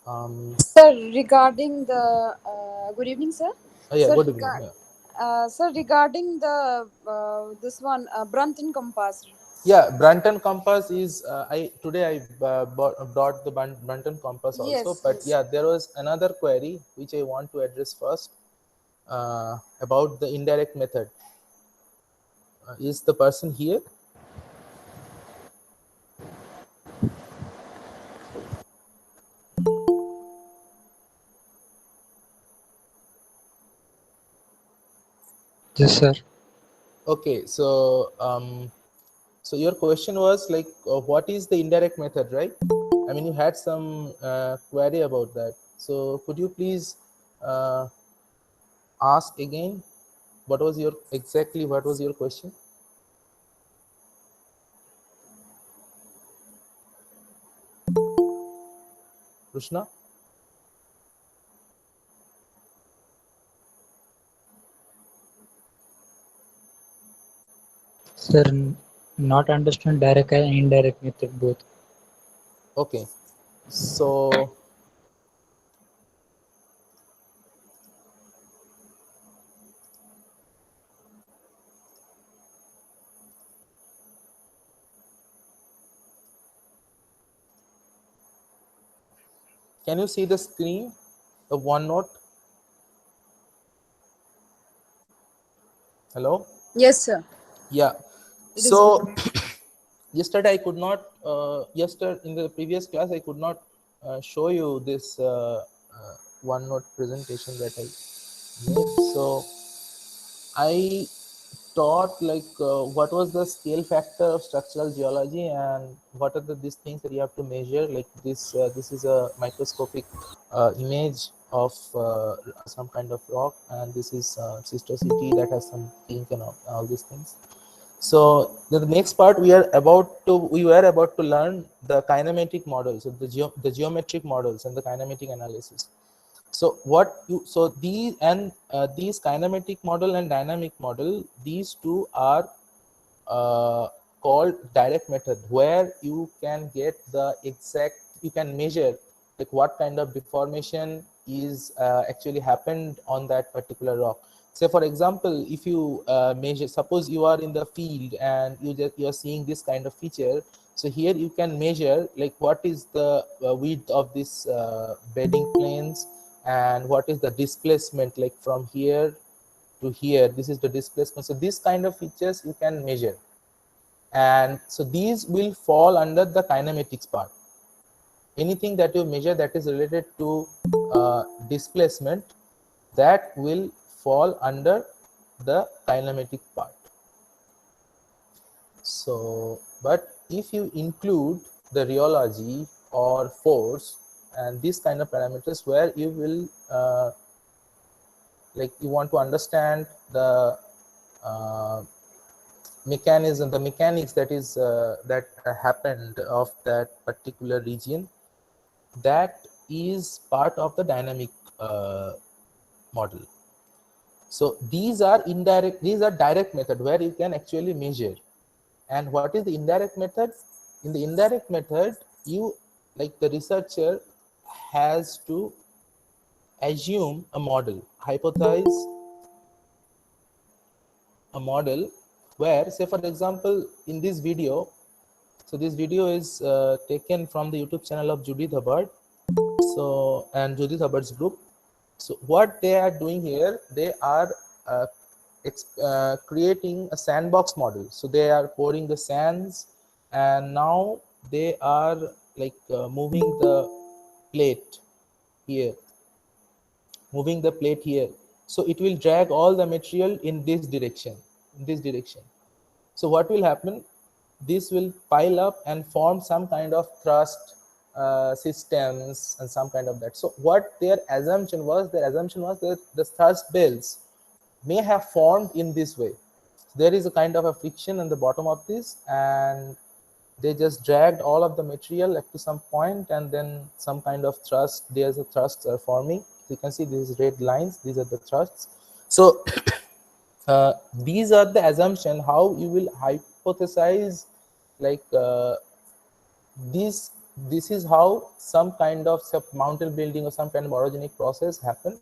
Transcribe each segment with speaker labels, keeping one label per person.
Speaker 1: Sir, regarding the good evening, sir.
Speaker 2: Yeah,
Speaker 1: Sir,
Speaker 2: good evening. Yeah.
Speaker 1: sir, regarding the this one Brunton compass.
Speaker 2: Yeah, Brunton compass is I today I brought the Brunton compass also,
Speaker 1: Yes,
Speaker 2: but
Speaker 1: yes.
Speaker 2: yeah, there was another query which I want to address first about the indirect method. Is the person here?
Speaker 3: Yes, sir.
Speaker 2: Okay, so your question was like, what is the indirect method, right? I mean, you had some query about that. So could you please uh, ask again? What was your exactly? What was your question, Krishna?
Speaker 3: Sir, not understand direct and indirect method both.
Speaker 2: Okay, so can you see the screen of OneNote? Hello.
Speaker 1: Yes, sir.
Speaker 2: Yeah.
Speaker 1: It is
Speaker 2: So
Speaker 1: visible.
Speaker 2: yesterday I could not. Yesterday in the previous class I could not show you this OneNote presentation that I made. So I taught like what was the scale factor of structural geology and what are these things that you have to measure. Like this is a microscopic image of some kind of rock, and this is cystosity that has some kink and all these things. So the next part we were about to learn the kinematic models, so the geometric models and the kinematic analysis. So these kinematic model and dynamic model, these two are uh, called direct method, where you can get the exact, you can measure like what kind of deformation is actually happened on that particular rock. Say for example, if you measure, suppose you are in the field and you are seeing this kind of feature. So here you can measure like what is the width of this bedding planes, and what is the displacement like from here to here. This is the displacement. So this kind of features you can measure, and so these will fall under the kinematics part. Anything that you measure that is related to displacement, that will fall under the kinematic part. So but if you include the rheology or force and these kind of parameters, where you will like you want to understand the uh, mechanism, the mechanics that is that happened of that particular region, that is part of the dynamic model. So these are indirect, these are direct method where you can actually measure. And what is the indirect method? In the indirect method, you, like the researcher has to assume a model, hypothesize a model, where say for example in this video, so this video is taken from the YouTube channel of Judith Hubbard, so and Judith Hubbard's group. So what they are doing here, they are uh, creating a sandbox model. So they are pouring the sands, and now they are like moving the plate here, moving the plate here. So it will drag all the material in this direction, in this direction. So what will happen? This will pile up and form some kind of thrust systems and some kind of that. So what their assumption was, that the thrust belts may have formed in this way. So there is a kind of a friction in the bottom of this, and they just dragged all of the material up to some point, and then some kind of thrust, there's a thrusts are forming. So you can see these red lines, these are the thrusts. So these are the assumption how you will hypothesize like this this is how some kind of mountain building or some kind of orogenic process happen.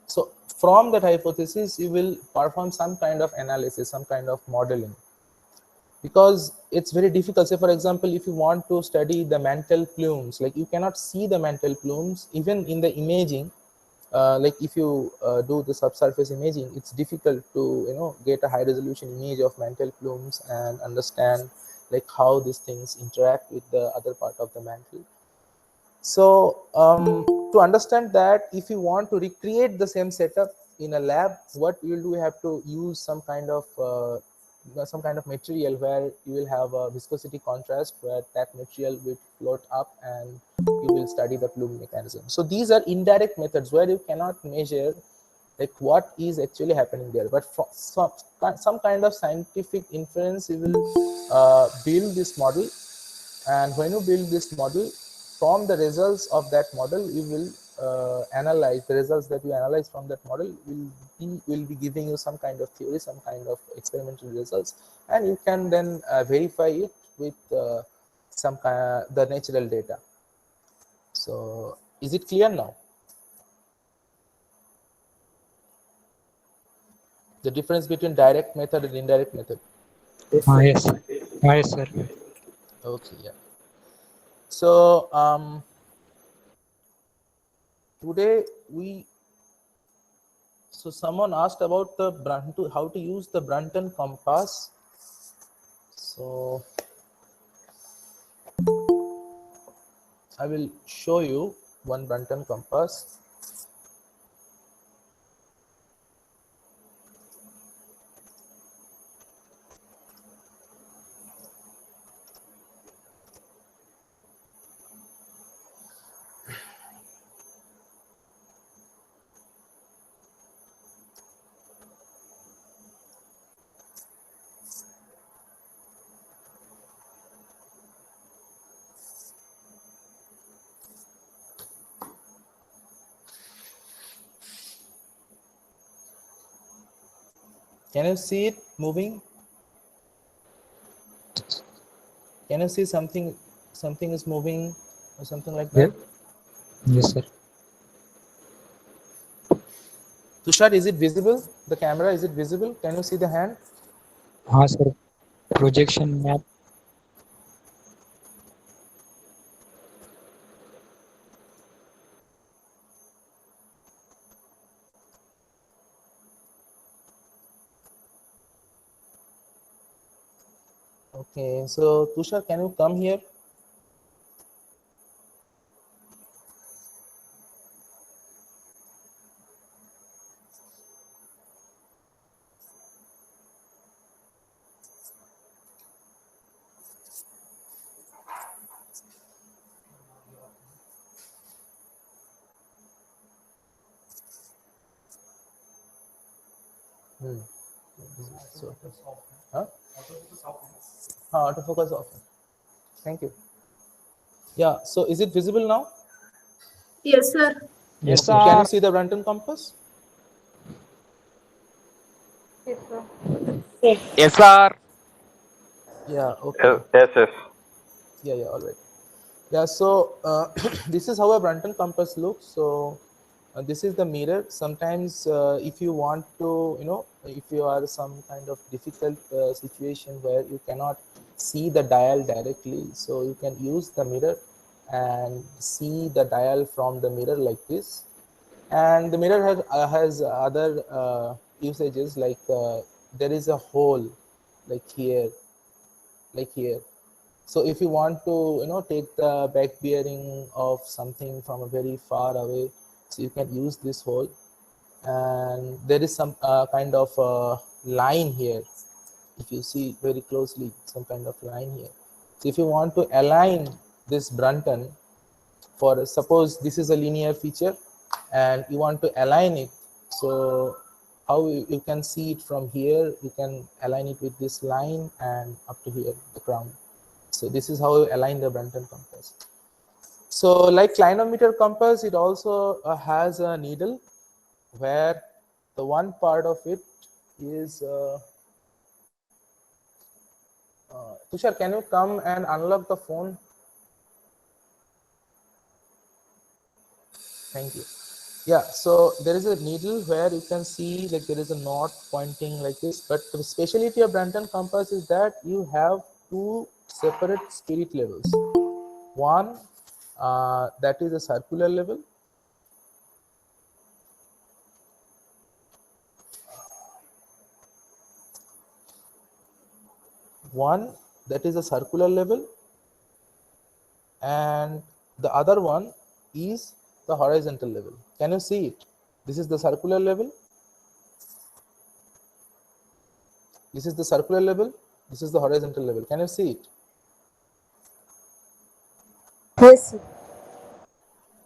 Speaker 2: So from that hypothesis, you will perform some kind of analysis, some kind of modeling, because it's very difficult. Say for example, if you want to study the mantle plumes, like you cannot see the mantle plumes even in the imaging. Like if you do the subsurface imaging, it's difficult to get a high resolution image of mantle plumes and understand like how these things interact with the other part of the mantle. So to understand that, if you want to recreate the same setup in a lab, what you will do, you have to use some kind of material where you will have a viscosity contrast, where that material will float up and you will study the plume mechanism. So these are indirect methods where you cannot measure like what is actually happening there, but from some kind of scientific inference you will build this model. And when you build this model, from the results of that model, you will analyze the results that you analyze from that model will be giving you some kind of theory, some kind of experimental results, and you can then verify it with some kind the natural data. So is it clear now? The difference between direct method and indirect method?
Speaker 3: Yes. Yes, sir.
Speaker 2: Okay, yeah. So today someone asked about the how to use the Brunton compass. So I will show you one Brunton compass. Can you see it moving? Can you see something is moving or something like that?
Speaker 3: Yes, sir.
Speaker 2: Tushar, is it visible? The camera, is it visible? Can you see the hand?
Speaker 3: Sir. Projection map.
Speaker 2: Okay, so Tushar, can you come here? So, huh? Autofocus off. Thank you. Yeah, so is it visible now?
Speaker 4: Yes, sir.
Speaker 3: Yes,
Speaker 2: Okay,
Speaker 3: sir.
Speaker 2: can you see the Brunton compass?
Speaker 1: Yes, sir.
Speaker 5: Yes, sir.
Speaker 2: Yeah, okay.
Speaker 5: Yes.
Speaker 2: Yeah, all right. Yeah, so this is how a Brunton compass looks. So this is the mirror. Sometimes if you want to, if you are some kind of difficult situation where you cannot see the dial directly, so you can use the mirror and see the dial from the mirror like this. And the mirror has other usages, like there is a hole like here, so if you want to take the back bearing of something from a very far away, so you can use this hole. And there is some kind of line here. If you see very closely, some kind of line here. So if you want to align this Brunton, for suppose this is a linear feature and you want to align it, so how you can see it from here, you can align it with this line and up to here, the crown. So this is how you align the Brunton compass. So like clinometer compass, it also has a needle where the one part of it is Tushar, can you come and unlock the phone? Thank you. Yeah, so there is a needle where you can see like there is a knot pointing like this, but the speciality of Branton compass is that you have two separate spirit levels. One that is a circular level, one that is a circular level, and the other one is the horizontal level. Can you see it? This is the circular level, this is the circular level, this is the horizontal level. Can you see it?
Speaker 1: Yes, sir.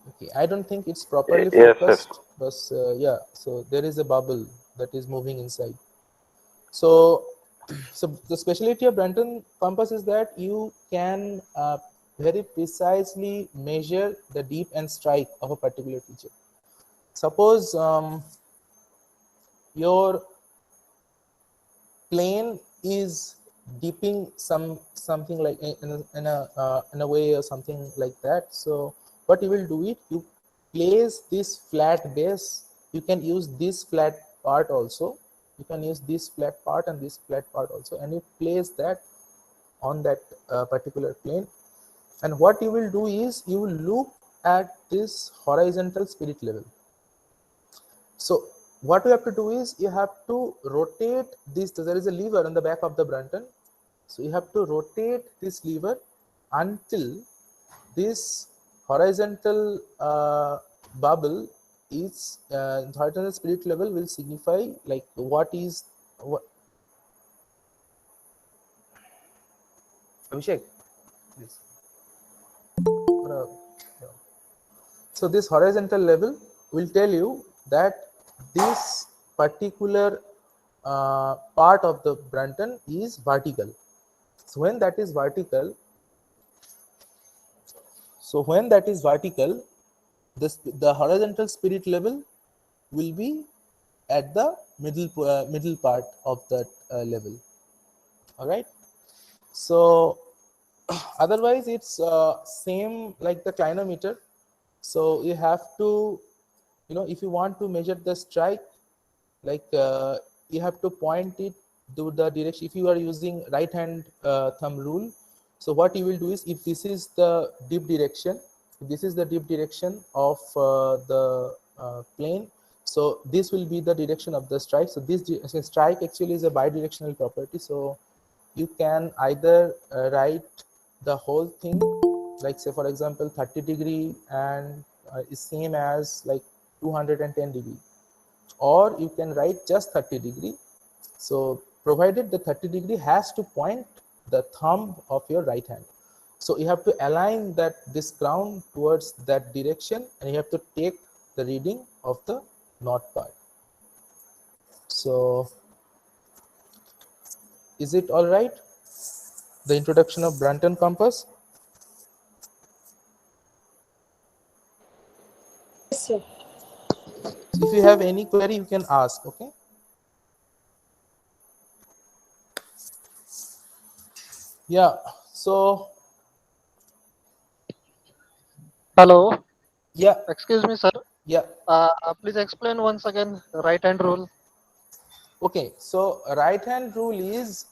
Speaker 2: Okay, I don't think it's properly
Speaker 5: Yes, sir.
Speaker 2: focused, but yeah, so there is a bubble that is moving inside. So, so the speciality of Branton compass is that you can very precisely measure the dip and strike of a particular feature. Suppose your plane is dipping something like in a way or something like that. So what you will do it, you place this flat base. You can use this flat part also. You can use this flat part and this flat part also, and you place that on that particular plane. And what you will do is you will look at this horizontal spirit level. So what you have to do is you have to rotate this. There is a lever on the back of the Branton. So you have to rotate this lever until this horizontal bubble is horizontal spirit level will signify like what is what. Abhishek, please. So this horizontal level will tell you that this particular part of the Branton is vertical. So when that is vertical, the horizontal spirit level will be at the middle part of that level. All right. So otherwise, it's same like the clinometer. So you have to, if you want to measure the strike, like you have to point it to the direction. If you are using right hand thumb rule, so what you will do is, if this is the dip direction, of the plane, so this will be the direction of the strike. So this strike actually is a bidirectional property. So you can either write the whole thing, like say for example 30 degree and is same as like 210 degree, or you can write just 30 degree. So provided the 30 degree has to point the thumb of your right hand. So you have to align that this crown towards that direction, and you have to take the reading of the knot part. So is it all right? The introduction of Branton compass.
Speaker 1: Yes, sir.
Speaker 2: If you have any query, you can ask. Okay. Yeah. So
Speaker 6: Hello,
Speaker 2: yeah,
Speaker 6: excuse me, sir.
Speaker 2: yeah.
Speaker 6: Please explain once again right hand rule.
Speaker 2: Okay. So right hand rule is,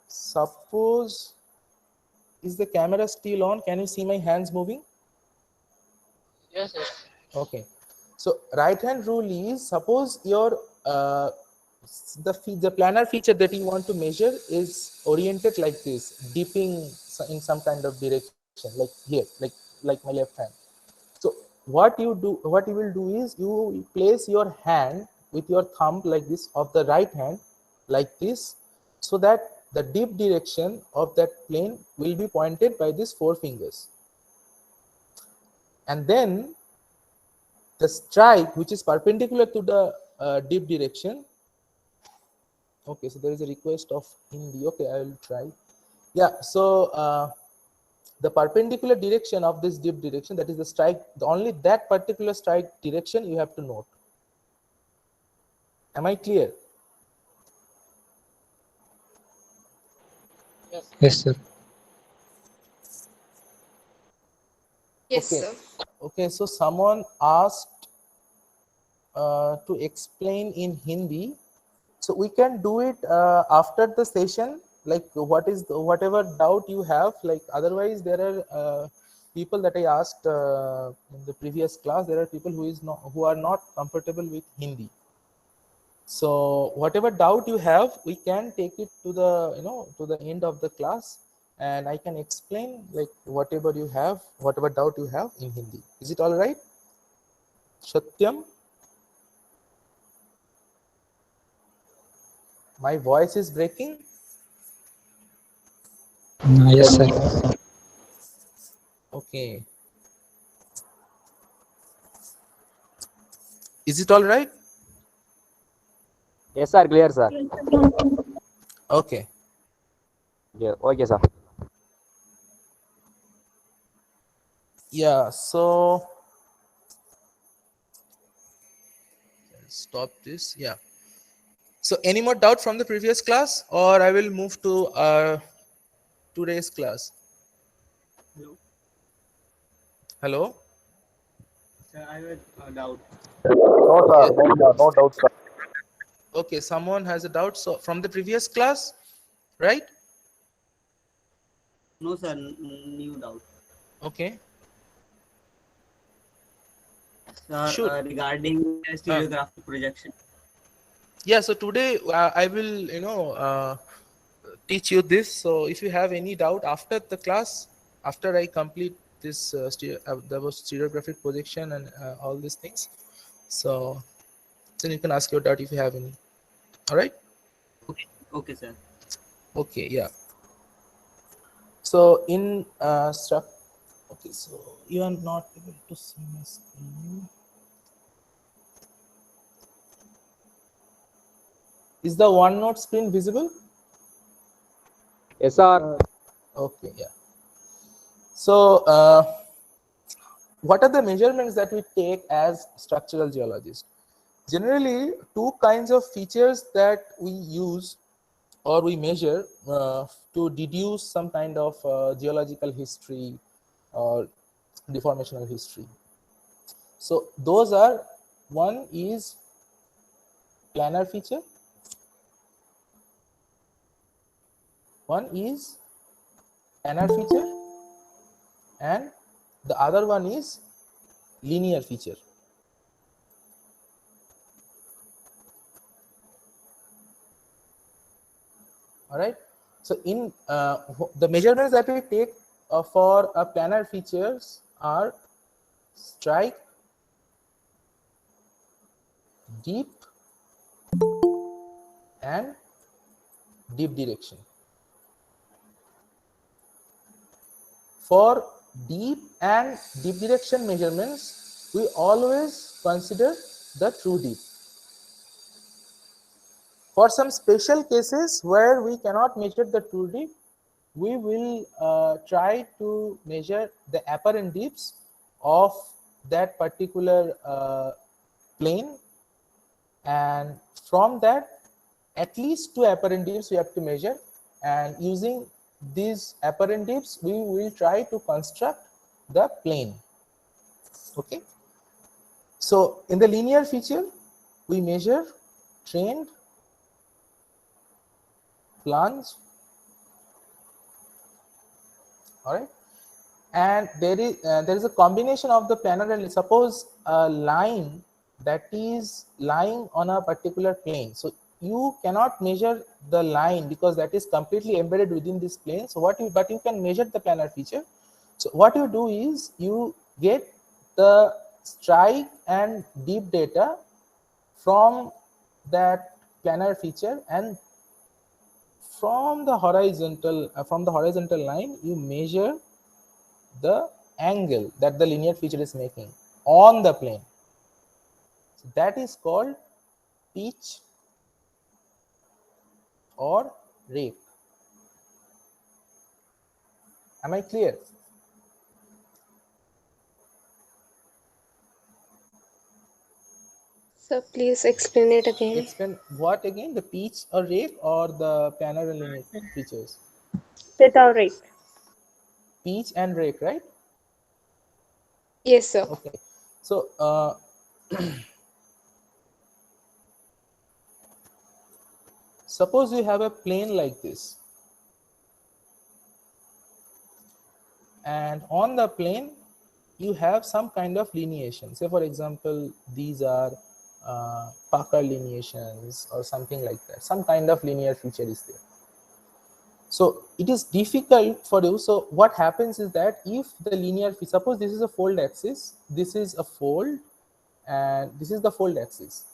Speaker 2: suppose, is the camera still on? Can you see my hands moving?
Speaker 6: Yes, yes.
Speaker 2: Okay. So right hand rule is, suppose your the planar feature that you want to measure is oriented like this, dipping in some kind of direction, like here, like my left hand. So what you will do is you place your hand with your thumb like this of the right hand like this, so that the dip direction of that plane will be pointed by these four fingers. And then the strike, which is perpendicular to the dip direction. Okay, so there is a request of Hindi. Okay, I will try. Yeah, so the perpendicular direction of this dip direction, that is the strike, only that particular strike direction you have to note. Am I clear?
Speaker 3: Yes, sir.
Speaker 7: Yes,
Speaker 2: Okay.
Speaker 7: sir.
Speaker 2: Okay, so someone asked to explain in Hindi. So we can do it after the session, like whatever doubt you have. Like otherwise there are people that I asked in the previous class, there are people who are not comfortable with Hindi. So whatever doubt you have, we can take it to the end of the class, and I can explain like whatever doubt you have in Hindi. Is it all right? Satyam, my voice is breaking.
Speaker 3: Yes, sir.
Speaker 2: Okay. Is it all right?
Speaker 5: Yes, sir. Clear, sir.
Speaker 2: Okay.
Speaker 5: Yeah. Okay, sir.
Speaker 2: Yeah. So stop this. Yeah. So any more doubt from the previous class, or I will move to today's class? Hello.
Speaker 8: Sir, I have a doubt.
Speaker 6: No,
Speaker 2: Yes.
Speaker 6: sir. No, sir. No doubt, sir.
Speaker 2: Okay. Someone has a doubt. So from the previous class, right?
Speaker 8: No, sir, new doubt.
Speaker 2: Okay.
Speaker 8: Sir,
Speaker 2: Sure.
Speaker 8: regarding stereographic projection.
Speaker 2: Yeah. So today I will teach you this. So if you have any doubt after the class, after I complete this there was stereographic projection and all these things, so then you can ask your doubt if you have any. All right.
Speaker 8: Okay, okay, sir.
Speaker 2: Okay. Yeah. So in okay, so you are not able to see my screen. Is the OneNote screen visible?
Speaker 5: Yes, sir.
Speaker 2: Okay. Yeah. So what are the measurements that we take as structural geologists? Generally, two kinds of features that we use or we measure to deduce some kind of geological history or deformational history. So those are, one is planar feature, one is planar feature, and the other one is linear feature. All right. So in the measurements that we take for planar features are strike, deep, and deep direction. For deep and deep direction measurements, we always consider the true deep. For some special cases where we cannot measure the true deep, we will try to measure the apparent deeps of that particular plane, and from that at least two apparent deeps we have to measure, and using these apparent deeps we will try to construct the plane. Okay, so in the linear feature we measure trend, plunge. All right, and there is a combination of the planar and, suppose a line that is lying on a particular plane, so you cannot measure the line because that is completely embedded within this plane. So but you can measure the planar feature. So what you do is you get the strike and deep data from that planar feature, and from the horizontal line you measure the angle that the linear feature is making on the plane. So that is called pitch or rake. Am I clear?
Speaker 7: So please explain it again.
Speaker 2: Explain what again? The pitch or rake or the planar and linear features?
Speaker 7: With our rate.
Speaker 2: Pitch and rake, right?
Speaker 7: Yes, sir.
Speaker 2: Okay, so suppose you have a plane like this, and on the plane you have some kind of lineation. Say for example, these are Parker lineations or something like that. Some kind of linear feature is there. So it is difficult for you. So what happens is that if the linear, suppose this is a fold axis, this is a fold, and this is the fold axis.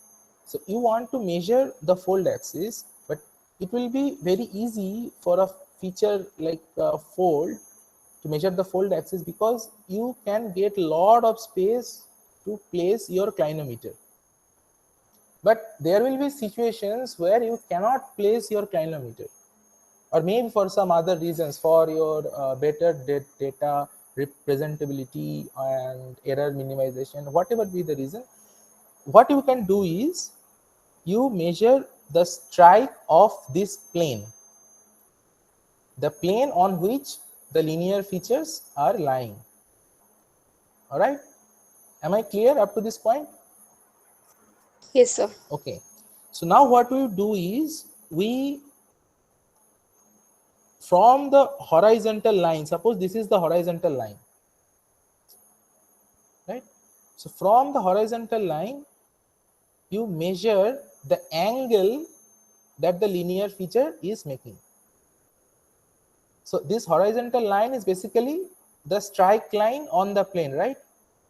Speaker 2: So you want to measure the fold axis, but it will be very easy for a feature like a fold to measure the fold axis, because you can get a lot of space to place your clinometer. But there will be situations where you cannot place your clinometer, or maybe for some other reasons, for your better data representability and error minimization, whatever be the reason. What you can do is you measure the strike of this plane, the plane on which the linear features are lying. All right, am I clear up to this point?
Speaker 7: Yes, sir.
Speaker 2: Okay, so now what we do is, we, from the horizontal line, suppose this is the horizontal line, right? So from the horizontal line you measure the angle that the linear feature is making. So this horizontal line is basically the strike line on the plane, right?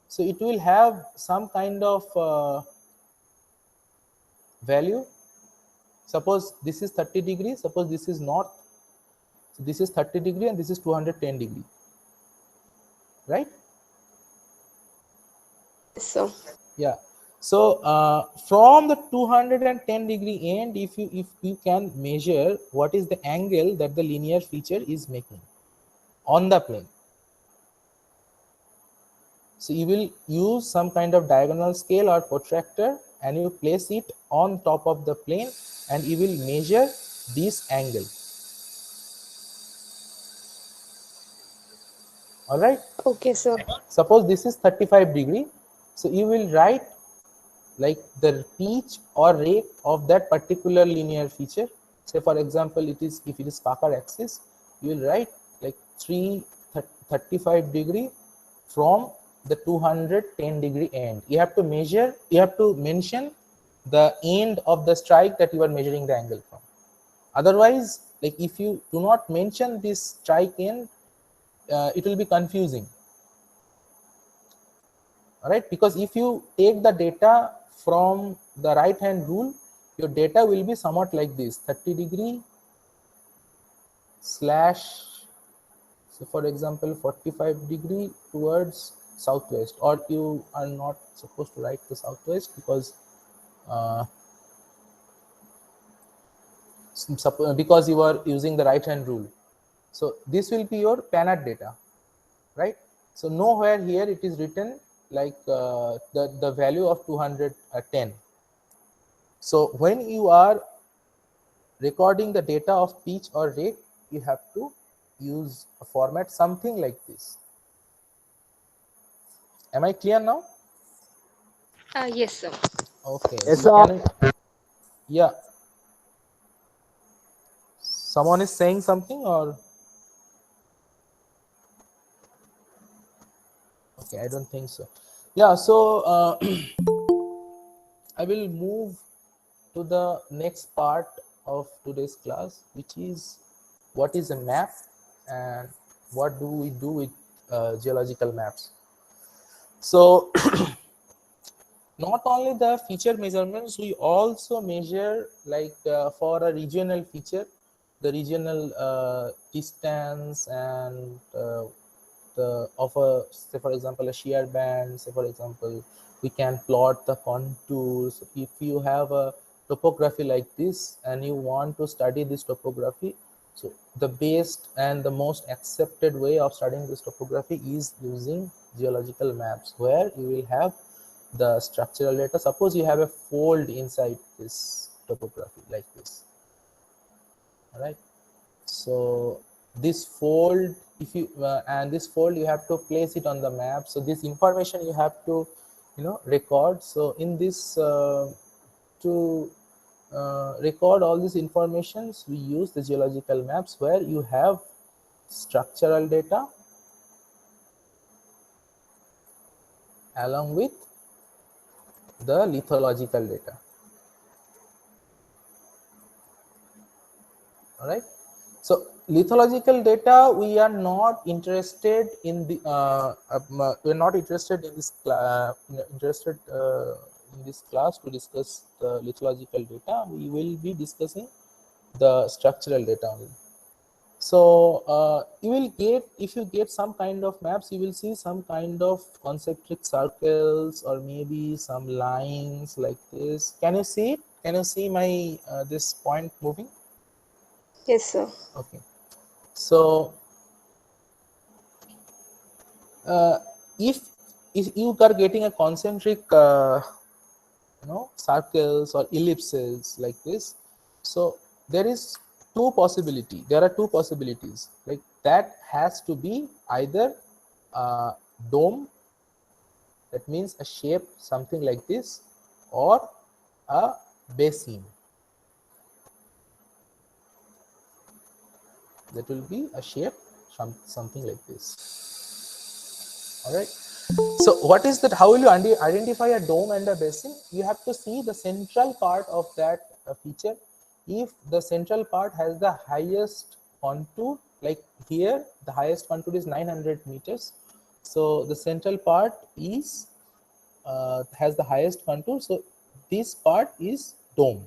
Speaker 2: So it will have some kind of value. Suppose this is 30 degrees, suppose this is north, so this is 30 degree and this is 210 degree, right?
Speaker 7: Yes, sir.
Speaker 2: Yeah. So from the 210 degree end, if you can measure what is the angle that the linear feature is making on the plane. So you will use some kind of diagonal scale or protractor, and you place it on top of the plane, and you will measure this angle. All right.
Speaker 7: Okay, sir.
Speaker 2: Suppose this is 35 degree. So you will write like the pitch or rake of that particular linear feature. Say for example, it is, if it is Parker axis, you will write like 35 degree from the 210 degree end. You have to measure, you have to mention the end of the strike that you are measuring the angle from. Otherwise, like if you do not mention this strike end, it will be confusing. All right, because if you take the data from the right hand rule, your data will be somewhat like this: 30 degree slash, so for example 45 degree towards southwest, or you are not supposed to write the southwest because because you are using the right hand rule. So this will be your PANAT data, right? So nowhere here it is written like the value of 210. So when you are recording the data of pitch or rake, you have to use a format something like this. Am I clear now?
Speaker 7: Yes, sir.
Speaker 2: Okay.
Speaker 5: Yes,
Speaker 2: So
Speaker 5: sir.
Speaker 2: can I, yeah. Someone is saying something, or okay, I don't think so. Yeah. So I will move to the next part of today's class, which is what is a map and what do we do with geological maps. So not only the feature measurements, we also measure like for a regional feature, the regional distance and the of a, say for example, a shear band. Say for example, we can plot the contours. If you have a topography like this and you want to study this topography, so the best and the most accepted way of studying this topography is using geological maps, where you will have the structural data. Suppose you have a fold inside this topography like this. All right, so this fold if you and this fold you have to place it on the map. So this information you have to record. So in this to record all these informations, we use the geological maps where you have structural data along with the lithological data. All right. So lithological data, we are not interested in the we are not interested in this in this class to discuss the lithological data. We will be discussing the structural data only. So you will get, if you get some kind of maps, you will see some kind of concentric circles or maybe some lines like this. Can you see it? Can you see my this point moving?
Speaker 7: Yes, sir.
Speaker 2: Okay. So uh, if you are getting a concentric circles or ellipses like this, so there is there are two possibilities, like that has to be either a dome, that means a shape something like this, or a basin, that will be a shape something like this. All right. So what is that? How will you identify a dome and a basin? You have to see the central part of that feature. If the central part has the highest contour, like here the highest contour is 900 meters, so the central part is has the highest contour, so this part is dome,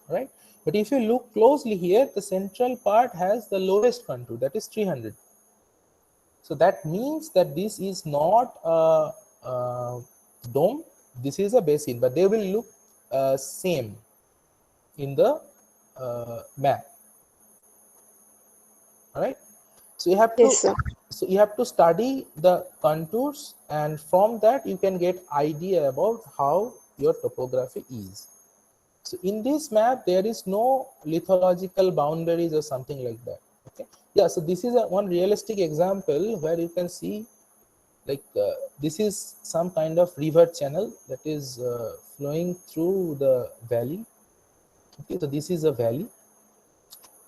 Speaker 2: right? But if you look closely here, the central part has the lowest contour, that is 300. So that means that this is not a dome, this is a basin, but they will look same in the map. All right. So you have to
Speaker 7: Yes, sir.
Speaker 2: study the contours, and from that you can get idea about how your topography is. So in this map there is no lithological boundaries or something like that. Okay. Yeah. So this is one realistic example where you can see, like this is some kind of river channel that is flowing through the valley. Okay. So this is a valley,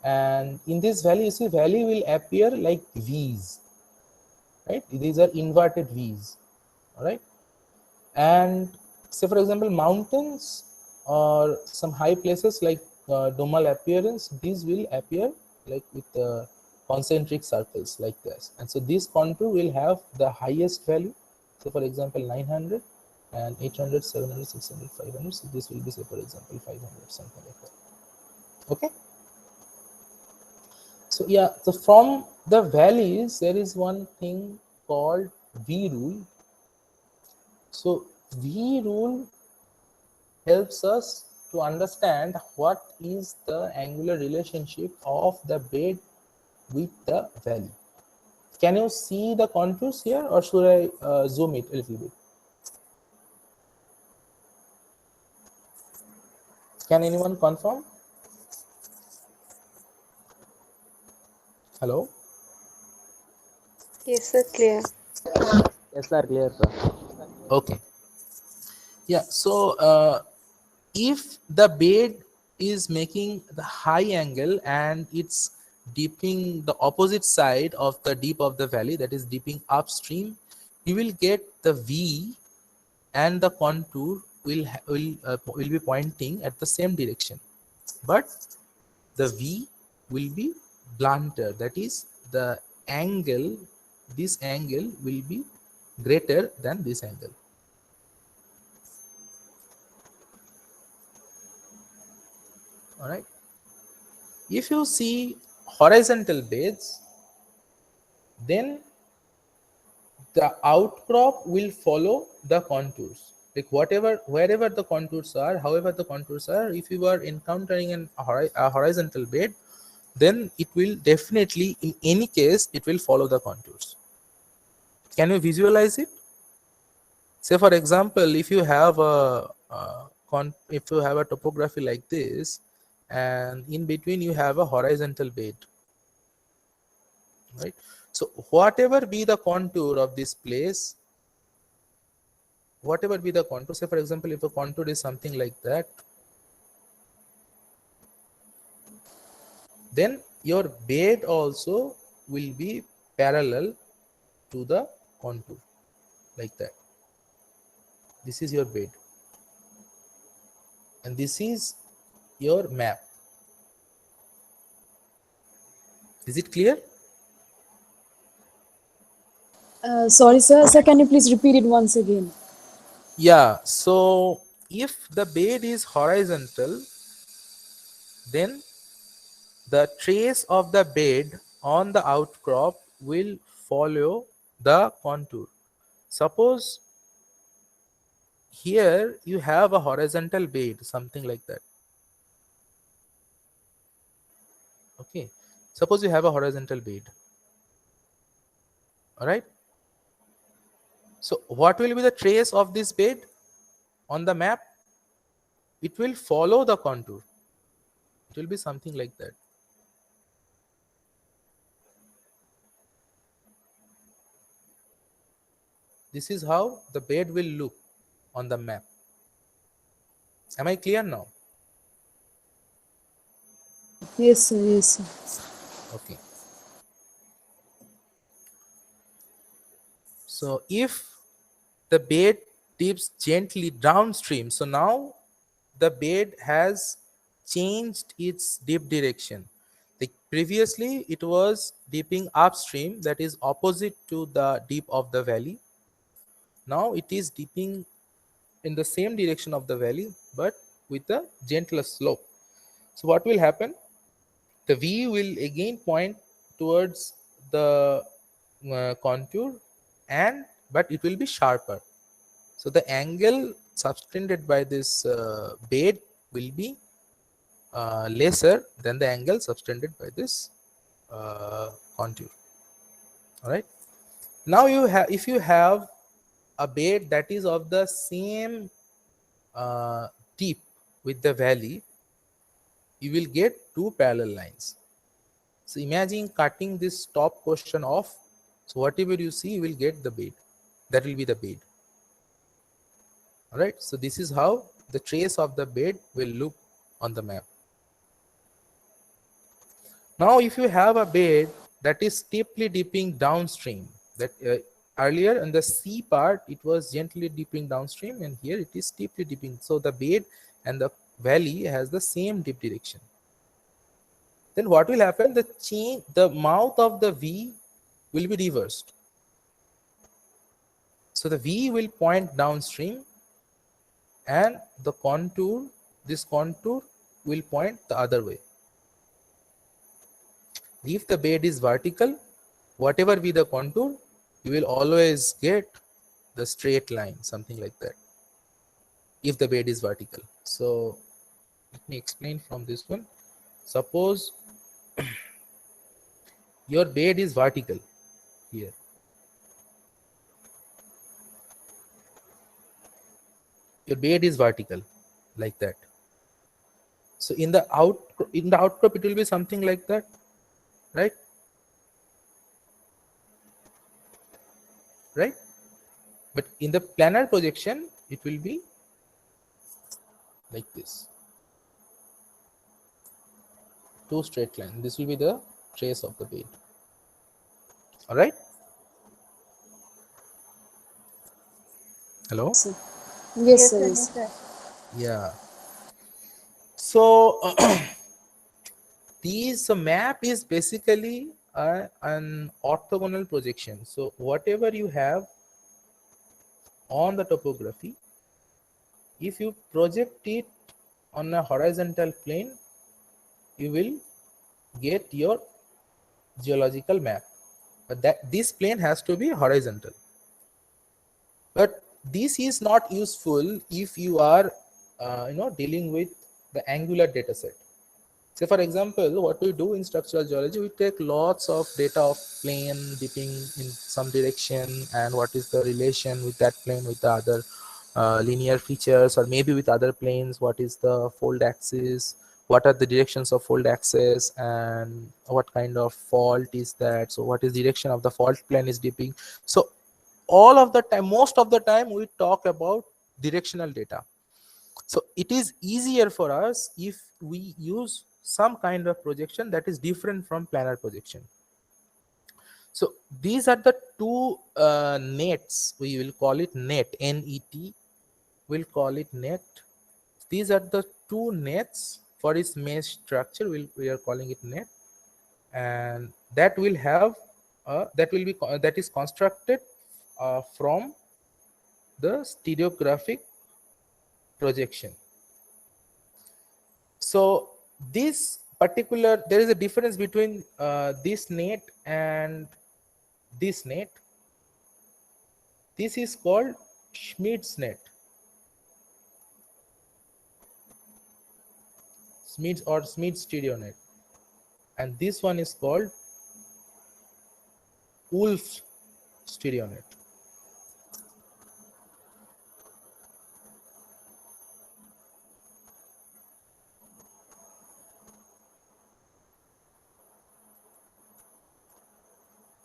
Speaker 2: and in this valley, you see, valley will appear like V's, right? These are inverted V's. All right. And say for example mountains or some high places like domal appearance, these will appear like with concentric circles like this, and so this contour will have the highest value. So for example 900 and 800, 700, 600, 500. So this will be, say for example 500, something like that. Okay. So yeah, so from the valleys there is one thing called V rule. So V rule helps us to understand what is the angular relationship of the bed with the valley. Can you see the contours here, or should I zoom it a little bit? Can anyone confirm? Hello?
Speaker 7: Yes, sir. Clear.
Speaker 5: Yes, sir. Clear, sir.
Speaker 2: Okay. Yeah, so if the bed is making the high angle and it's dipping the opposite side of the dip of the valley, that is dipping upstream, you will get the V, and the contour will be pointing at the same direction, but the V will be blunter, that is the angle, this angle will be greater than this angle. All right. If you see horizontal beds, then the outcrop will follow the contours, like wherever the contours are, however the contours are, if you are encountering a horizontal bed, then it will definitely, in any case, it will follow the contours. Can you visualize it? Say for example, if you have a topography like this, and in between you have a horizontal bed, right? So whatever be the contour of this place, whatever be the contour, say for example, if a contour is something like that, then your bed also will be parallel to the contour, like that. This is your bed, and this is your map. Is it clear?
Speaker 1: Sorry, sir. Sir, can you please repeat it once again?
Speaker 2: Yeah, so if the bed is horizontal, then the trace of the bed on the outcrop will follow the contour. Suppose here you have a horizontal bed, something like that. Okay, suppose you have a horizontal bed. All right. So what will be the trace of this bed on the map? It will follow the contour. It will be something like that. This is how the bed will look on the map. Am I clear now?
Speaker 1: Yes, sir. Yes, sir.
Speaker 2: Okay. So if the bed dips gently downstream, so now the bed has changed its dip direction. Like previously it was dipping upstream, that is opposite to the dip of the valley. Now it is dipping in the same direction of the valley but with a gentler slope. So what will happen? The V will again point towards the contour, and but it will be sharper. So the angle subtended by this bed will be lesser than the angle subtended by this contour. All right. Now you have, if you have a bed that is of the same dip with the valley, you will get two parallel lines. So imagine cutting this top portion off. So whatever you see, you will get the bed. That will be the bed. All right. So this is how the trace of the bed will look on the map. Now, if you have a bed that is steeply dipping downstream, that earlier in the C part, it was gently dipping downstream, and here it is steeply dipping. So the bed and the valley has the same dip direction. Then what will happen? The mouth of the V will be reversed. So the V will point downstream, and the contour, this contour will point the other way. If the bed is vertical, whatever be the contour, you will always get the straight line, something like that, if the bed is vertical. So let me explain from this one. Suppose your bed is vertical here. Your bed is vertical like that. So in the outcrop, it will be something like that, right? Right? But in the planar projection, it will be like this. Two straight lines. This will be the trace of the bed. All right. Hello.
Speaker 1: Sir. Yes, sir. Yes.
Speaker 2: Yeah. So this map is basically an orthogonal projection. So whatever you have on the topography, if you project it on a horizontal plane, you will get your geological map. But that this plane has to be horizontal. But this is not useful if you are dealing with the angular data set. Say for example, what we do in structural geology, we take lots of data of plane dipping in some direction, and what is the relation with that plane with the other linear features, or maybe with other planes, what is the fold axis, what are the directions of fold access and what kind of fault is that, so what is direction of the fault plane is dipping. So all of the time, most of the time we talk about directional data. So it is easier for us if we use some kind of projection that is different from planar projection. So these are the two nets, we will call it net, N-E-T, we'll call it net. These are the two nets for its mesh structure, we are calling it net, and that will have that is constructed from the stereographic projection. So this particular, there is a difference between this net and this net. This is called Schmidt's net, Schmidt's or Schmidt's stereo net, and this one is called Wolf's stereo net.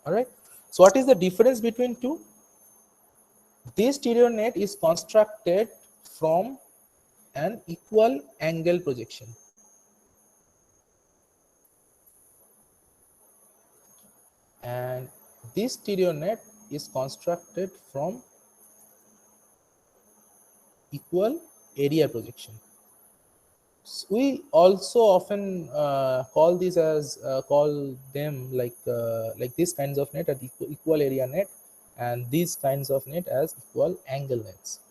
Speaker 2: All right. So what is the difference between two? This stereo net is constructed from an equal angle projection, and this stereo net is constructed from equal area projection. So we also often call these as call them like these kinds of net as equal area net, and these kinds of net as equal angle nets.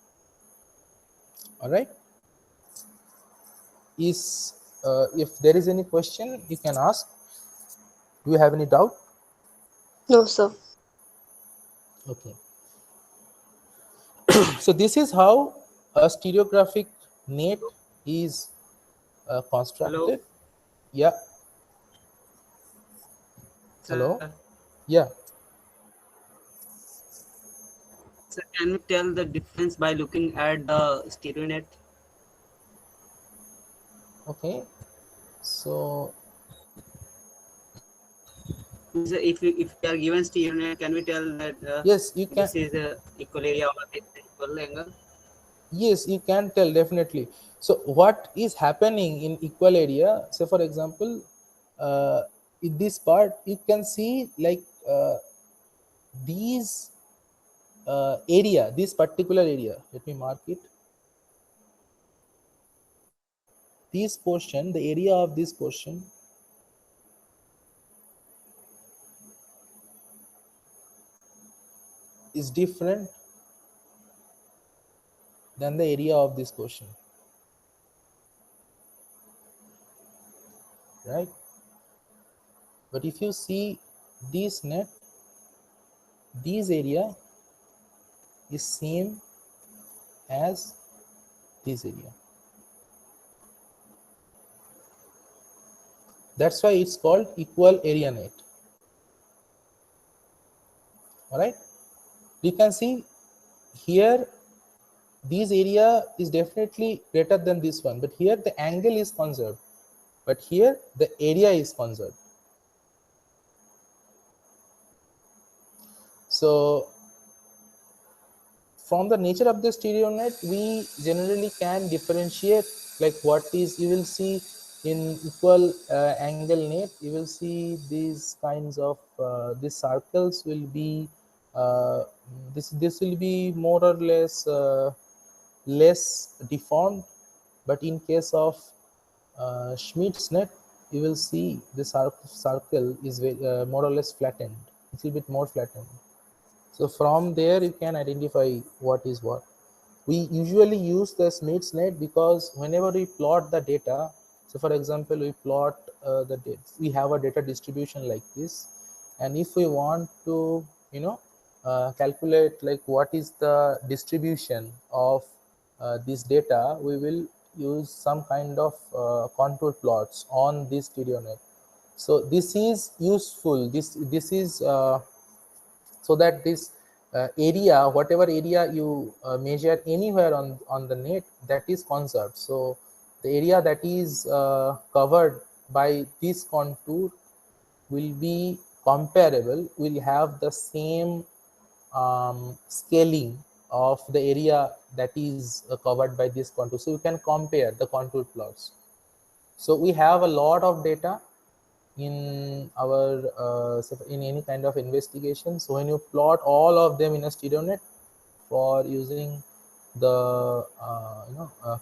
Speaker 2: All right. Is if there is any question you can ask. Do you have any doubt?
Speaker 7: No, sir.
Speaker 2: Okay. So this is how a stereographic net is constructed.
Speaker 8: Hello.
Speaker 2: Yeah.
Speaker 8: Sir,
Speaker 2: Hello. Yeah.
Speaker 8: sir, can you tell the difference by looking at the stereo net?
Speaker 2: Okay. So
Speaker 8: Sir, if we are given stereo net, can we tell that
Speaker 2: yes, you can.
Speaker 8: this is equal area or this is equal angle?
Speaker 2: Yes, you can tell definitely. So what is happening in equal area? So for example, in this part you can see like these area, this particular area. Let me mark it. This portion, the area of this portion is different than the area of this portion, right? But if you see this net, this area is same as this area. That's why it's called equal area net. All right. You can see here this area is definitely greater than this one, but here the angle is conserved, but here the area is conserved. So from the nature of the stereo net, we generally can differentiate like what is, you will see in equal angle net, you will see these kinds of these circles will be this will be more or less less deformed, but in case of Schmidt's net, you will see the circle is more or less flattened, a little bit more flattened. So from there you can identify what is what. We usually use the Schmidt's net because whenever we plot the data, so for example we plot we have a data distribution like this, and if we want to calculate like what is the distribution of this data, we will use some kind of contour plots on this stereo net. So this is useful, this is so that this area, whatever area you measure anywhere on the net, that is conserved. So the area that is covered by this contour will be comparable, will have the same scaling of the area that is covered by this contour. So you can compare the contour plots. So we have a lot of data in our in any kind of investigation. So when you plot all of them in a stereo net for using the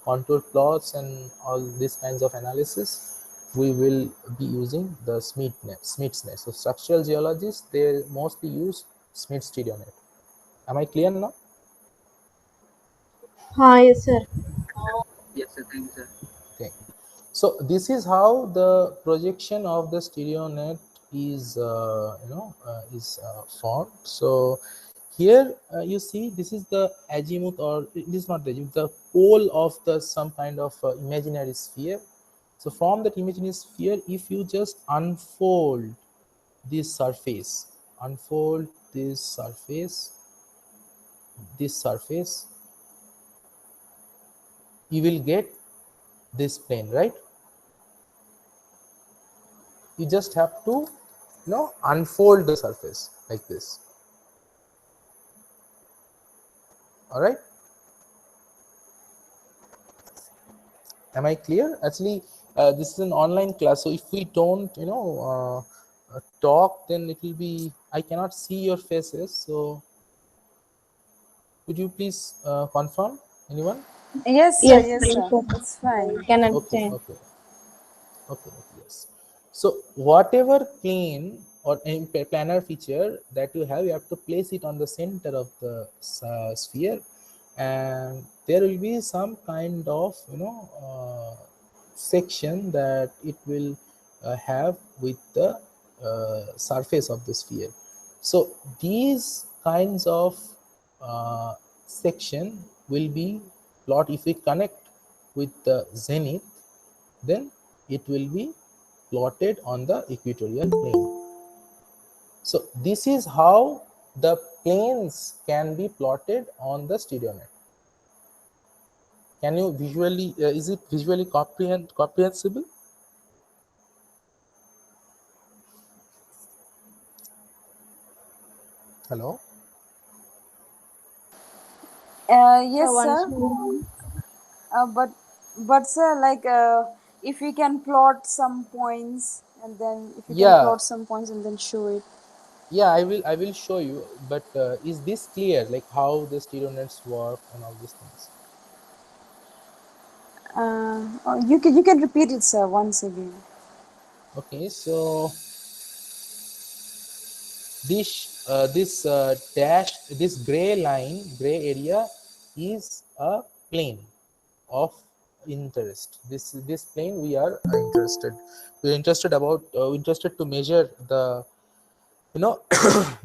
Speaker 2: contour plots and all these kinds of analysis, we will be using the Smith's net. So structural geologists, they mostly use Smith's stereo net. Am I clear now?
Speaker 7: Yes, sir.
Speaker 8: Yes, sir. Thank you, sir.
Speaker 2: Okay. So this is how the projection of the stereo net is formed. So here you see this is the azimuth, or it is not the azimuth, the pole of the some kind of imaginary sphere. So from that imaginary sphere, if you just unfold this surface, you will get this plane, right? You just have to unfold the surface like this. All right, am I clear? Actually this is an online class, so if we don't talk, then it will be, I cannot see your faces. So could you please confirm, anyone?
Speaker 1: Yes, sir.
Speaker 7: Yes,
Speaker 1: Yes,
Speaker 7: yes,
Speaker 1: sir.
Speaker 7: sir.
Speaker 1: It's fine.
Speaker 7: Can
Speaker 2: Okay,
Speaker 7: understand.
Speaker 2: okay. Okay, yes. So whatever plane or any planar feature that you have to place it on the center of the sphere, and there will be some kind of section that it will have with the surface of the sphere. So these kinds of section will be plot. If we connect with the zenith, then it will be plotted on the equatorial plane. So this is how the planes can be plotted on the stereo net. Can you visually, is it visually comprehensible? Hello?
Speaker 1: Yes,
Speaker 7: Once
Speaker 1: sir.
Speaker 7: more.
Speaker 1: But sir, like if we can plot some points, and then if you can
Speaker 2: Yeah,
Speaker 1: plot some points and then show it.
Speaker 2: yeah, I will show you, but is this clear, like how the stereo nets work and all these things?
Speaker 1: You can repeat it, sir, once again.
Speaker 2: Okay, so this gray area is a plane of interest. This plane we are interested to measure the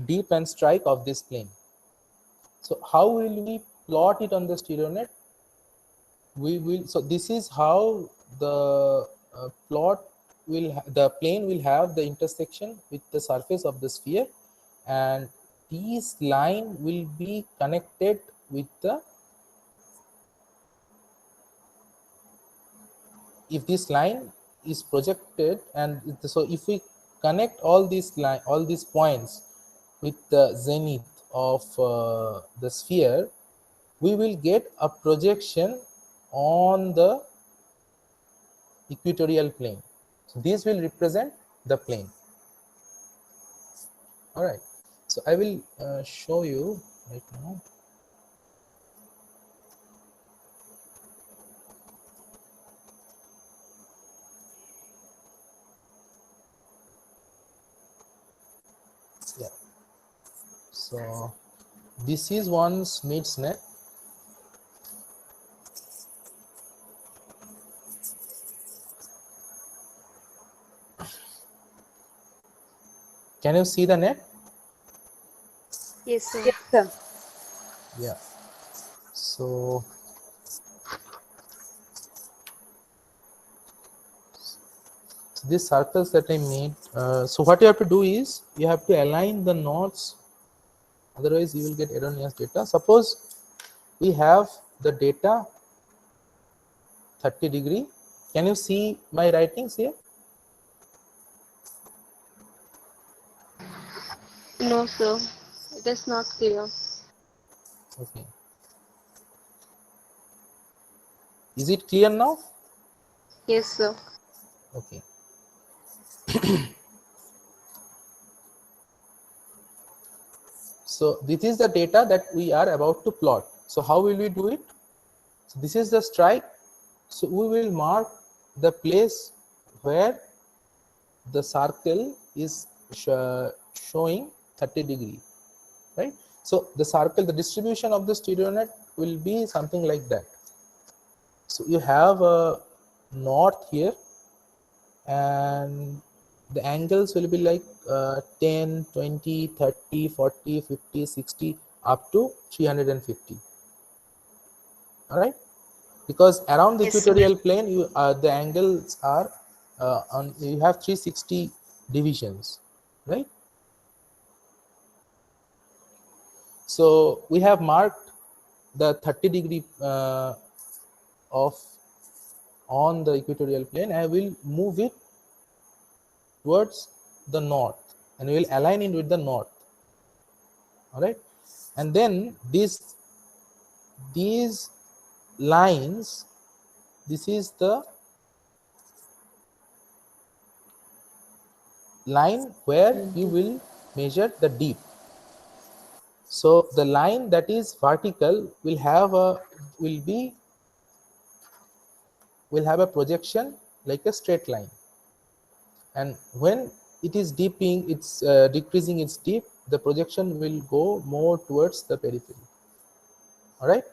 Speaker 2: deep and strike of this plane. So how will we plot it on the stereo net? We will, so this is how the the plane will have the intersection with the surface of the sphere, and this line will be connected with the, if this line is projected, and so if we connect all these points with the zenith of the sphere, we will get a projection on the equatorial plane. So these will represent the plane. All right, so I will show you right now. Yeah, so this is one Smith's net. Can you see the net?
Speaker 7: Yes, sir.
Speaker 1: Yes, sir.
Speaker 2: Yeah, so this circles that I made, so what you have to do is you have to align the knots, otherwise you will get erroneous data. Suppose we have the data 30 degree Can you see my writings here?
Speaker 7: No, sir. It is not clear.
Speaker 2: Okay. Is it clear now?
Speaker 7: Yes, sir.
Speaker 2: Okay. So this is the data that we are about to plot. So how will we do it? So this is the strike. So we will mark the place where the circle is showing 30°, right? So the circle, the distribution of the stereo net will be something like that. So you have a north here, and the angles will be like 10, 20, 30, 40, 50, 60, up to 350. All right, because around the
Speaker 7: Yes, sir.
Speaker 2: equatorial plane, you the angles are on, you have 360 divisions, right? So we have marked the 30° of on the equatorial plane. I will move it towards the north, and we will align it with the north. All right, and then these lines, this is the line where you will measure the deep. So the line that is vertical will have a projection like a straight line, and when it is deeping, it's decreasing its deep, the projection will go more towards the periphery. All right,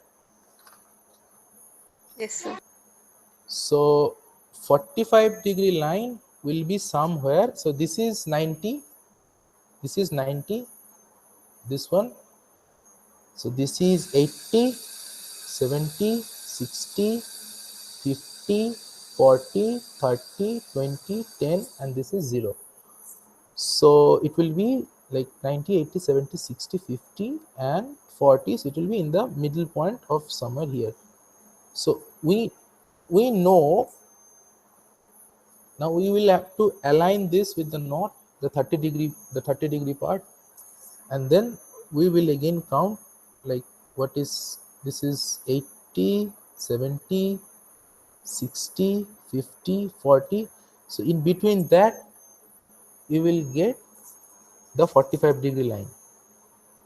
Speaker 7: Yes, sir.
Speaker 2: so 45° line will be somewhere. So this is 90, this is 90, this one. So this is 80, 70, 60, 50, 40, 30, 20, 10, and this is 0. So it will be like 90, 80, 70, 60, 50, and 40. So it will be in the middle point of somewhere here. So we know now we will have to align this with the north, the 30° part, and then we will again count like what is this is 80, 70, 60, 50, 40. So in between that you will get the 45° line.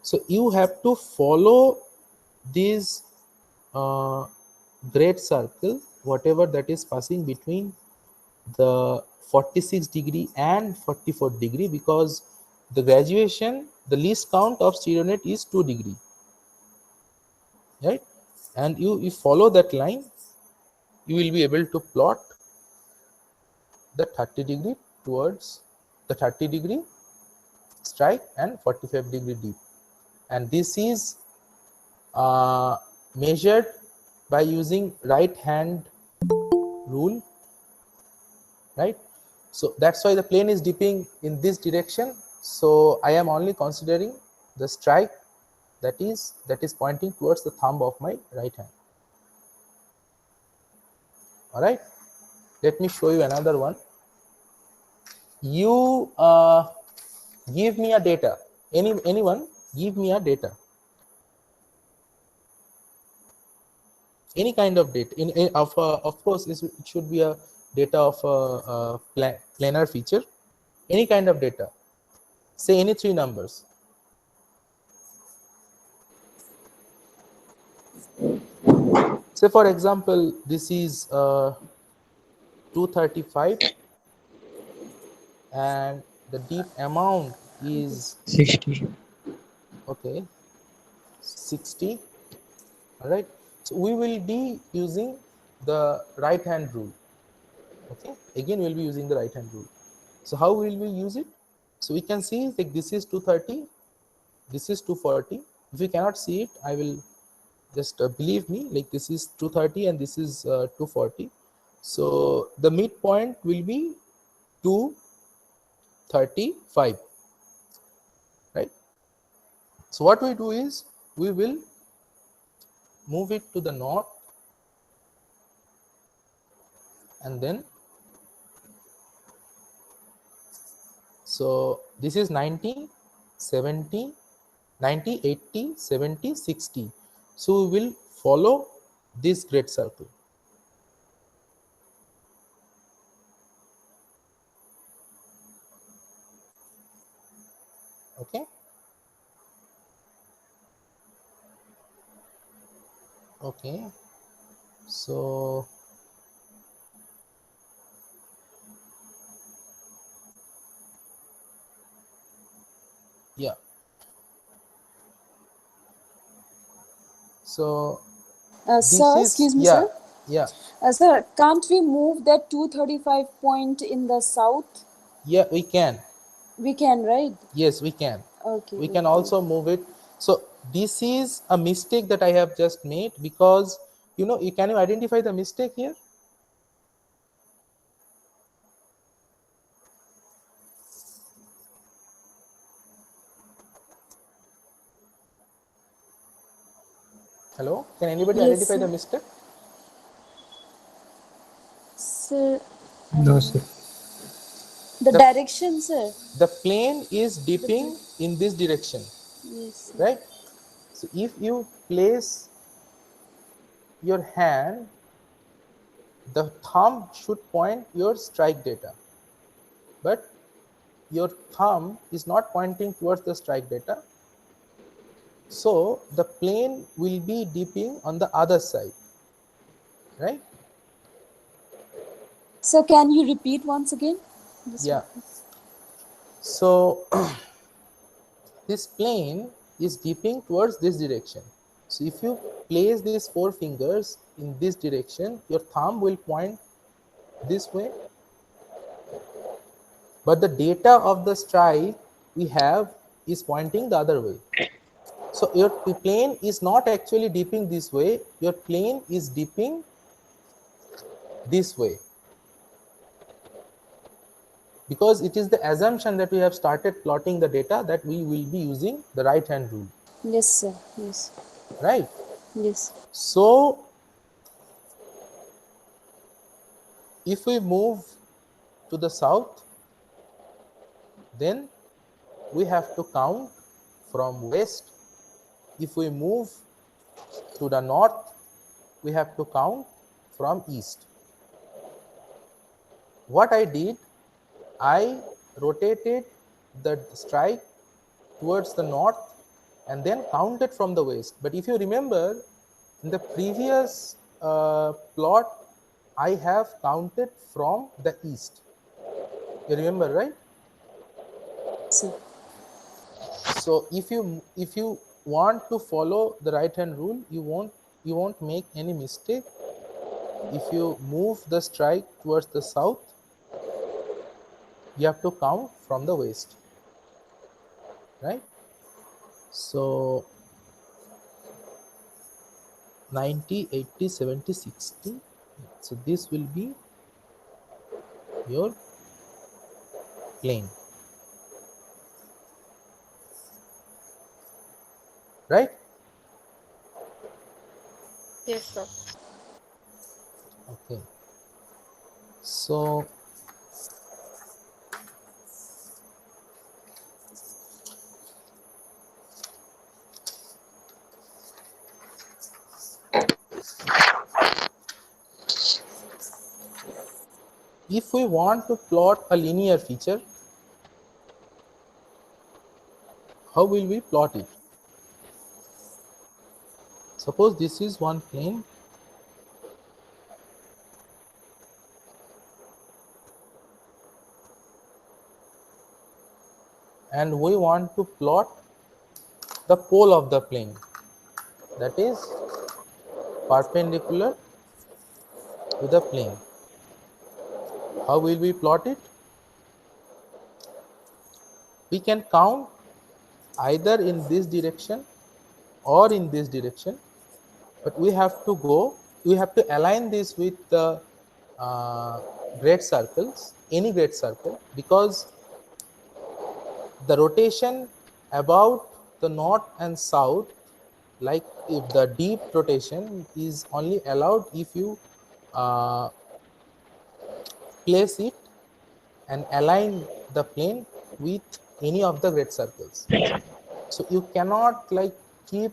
Speaker 2: So you have to follow this great circle, whatever that is passing between the 46° and 44°, because the graduation, the least count of stereo net is 2°, right? And you follow that line, you will be able to plot the 30° towards the 30° strike and 45° deep. And this is measured by using right hand rule, right? So that's why the plane is dipping in this direction. So I am only considering the strike that is pointing towards the thumb of my right hand. All right, let me show you another one. You give me a data. Anyone give me a data. Any kind of data. Of course, it should be a data of a planar feature. Any kind of data. Say any 3 numbers. Say for example, this is 235, and the deep amount is
Speaker 3: 60.
Speaker 2: okay 60. All right, so we will be using the right hand rule. Okay, again we'll be using the right hand rule. So how will we use it? So we can see like this is 230, this is 240. If you cannot see it, I will just believe me, like this is 230 and this is 240. So the midpoint will be 235, right? So what we do is we will move it to the north, and then so this is 90, 70, 90, 80, 70, 60. So we will follow this great circle. Okay. Okay. So yeah. So this
Speaker 1: Sir,
Speaker 2: is,
Speaker 1: excuse me,
Speaker 2: yeah,
Speaker 1: sir.
Speaker 2: yeah,
Speaker 1: Sir, can't we move that 235 point in the south?
Speaker 2: yeah, we can.
Speaker 1: We can, right?
Speaker 2: Yes, we can.
Speaker 1: Okay.
Speaker 2: We can
Speaker 1: okay.
Speaker 2: also move it. So this is a mistake that I have just made, because you know, you can you identify the mistake here? Hello, can anybody
Speaker 1: Yes,
Speaker 2: identify the
Speaker 1: sir.
Speaker 2: mistake?
Speaker 1: Sir,
Speaker 3: No, sir.
Speaker 1: the
Speaker 2: The-
Speaker 1: direction, sir.
Speaker 2: The plane is dipping in this direction,
Speaker 1: Yes, sir.
Speaker 2: right? So if you place your hand, the thumb should point your strike data, but your thumb is not pointing towards the strike data. So the plane will be dipping on the other side, right?
Speaker 1: So can you repeat once again? This
Speaker 2: Yeah.
Speaker 1: one.
Speaker 2: So this plane is dipping towards this direction. So if you place these four fingers in this direction, your thumb will point this way, but the data of the strike we have is pointing the other way. So your plane is not actually dipping this way, your plane is dipping this way, because it is the assumption that we have started plotting the data that we will be using the right hand rule,
Speaker 1: Yes, sir. Yes.
Speaker 2: right?
Speaker 1: Yes.
Speaker 2: So if we move to the south, then we have to count from west. If we move to the north, we have to count from east. What I did, I rotated the strike towards the north and then counted from the west. But if you remember, in the previous plot, I have counted from the east. You remember, right?
Speaker 1: Sir.
Speaker 2: So if you want to follow the right hand rule, you won't make any mistake. If you move the strike towards the south, you have to count from the west, right? So 90, 80, 70, 60. So this will be your plane, right?
Speaker 7: Yes, sir.
Speaker 2: Okay. So if we want to plot a linear feature, how will we plot it? Suppose this is one plane, and we want to plot the pole of the plane, that is perpendicular to the plane. How will we plot it? We can count either in this direction or in this direction, but we have to align this with the great circles, any great circle, because the rotation about the north and south, like if the deep rotation is only allowed if you uh, place it and align the plane with any of the great circles. So you cannot like keep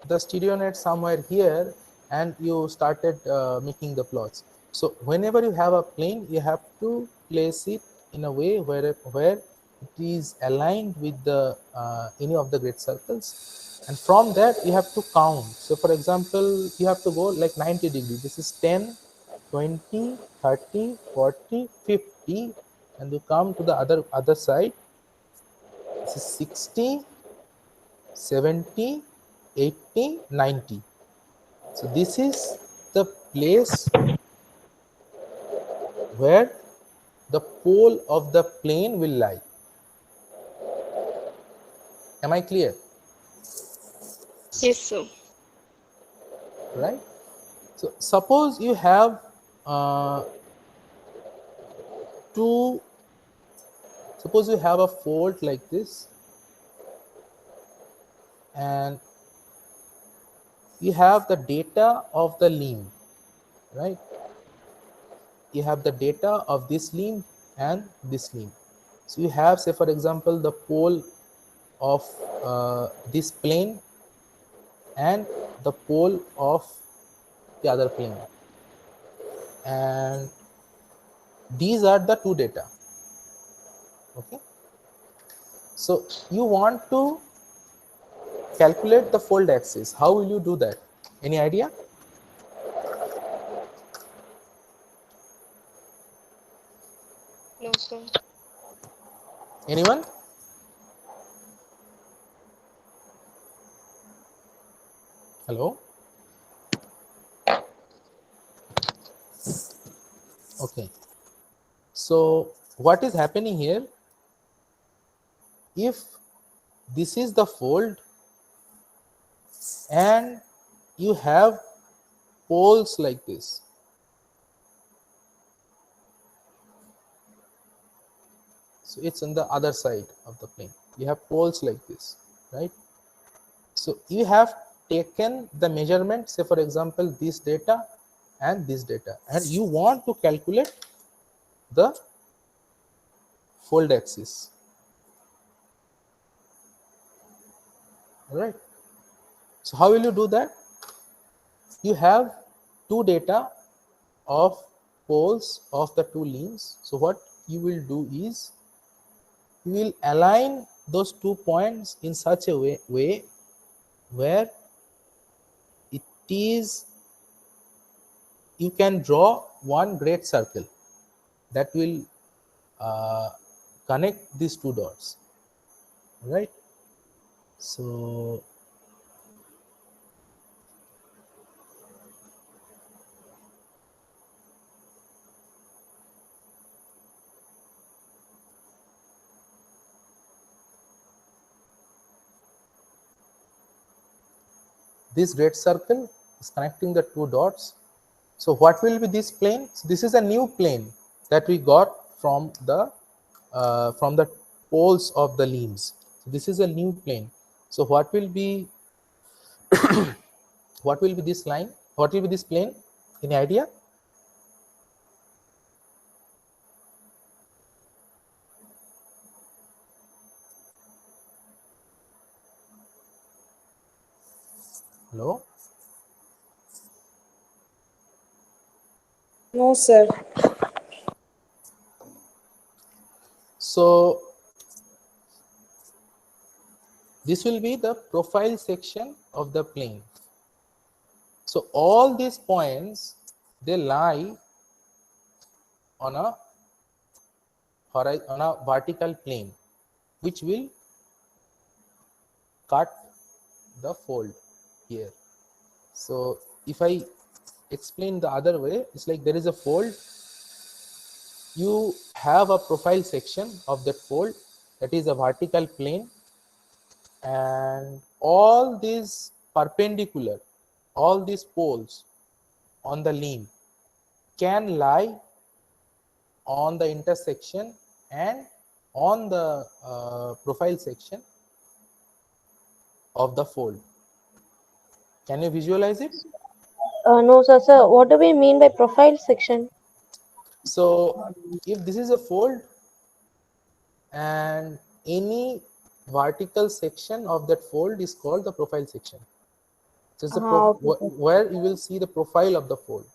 Speaker 2: the stereo net somewhere here and you started making the plots. So whenever you have a plane, you have to place it in a way where it is aligned with the any of the great circles, and from that you have to count. So for example, you have to go like 90 degrees. This is 10, 20, 30, 40, 50, and you come to the other side. This is 60, 70, 80, 90. So this is the place where the pole of the plane will lie. Am I clear?
Speaker 7: Yes, sir.
Speaker 2: Right? So suppose you have suppose you have a fault like this, and you have the data of the limb, right? You have the data of this limb and this limb. So you have, say for example, the pole of this plane and the pole of the other plane, and these are the two data. Okay, so you want to calculate the fold axis. How will you do that? Any idea?
Speaker 7: No, sir.
Speaker 2: Anyone? Hello? Okay, so what is happening here, if this is the fold and you have poles like this, so it's on the other side of the plane, you have poles like this, right? So you have taken the measurement, say for example this data and this data, and you want to calculate the fold axis. All right, so how will you do that? You have two data of poles of the two limbs. So what you will do is you will align those 2 points in such a way where it is, you can draw one great circle that will connect these two dots, right? So this great circle is connecting the two dots. So what will be this plane? So this is a new plane that we got from the poles of the limbs. So this is a new plane. So what will be what will be this line? What will be this plane? Any idea? Hello?
Speaker 1: No, sir.
Speaker 2: So this will be the profile section of the plane. So all these points, they lie on a vertical plane, which will cut the fold here. So if I explain the other way, it's like there is a fold, you have a profile section of that fold, that is a vertical plane, and all these perpendicular, all these poles on the limb can lie on the intersection and on the profile section of the fold. Can you visualize it?
Speaker 9: No, sir. Sir, what do we mean by profile section?
Speaker 2: So if this is a fold and any vertical section of that fold is called the profile section. So it's the
Speaker 9: Okay, sir.
Speaker 2: where you will see the profile of the fold.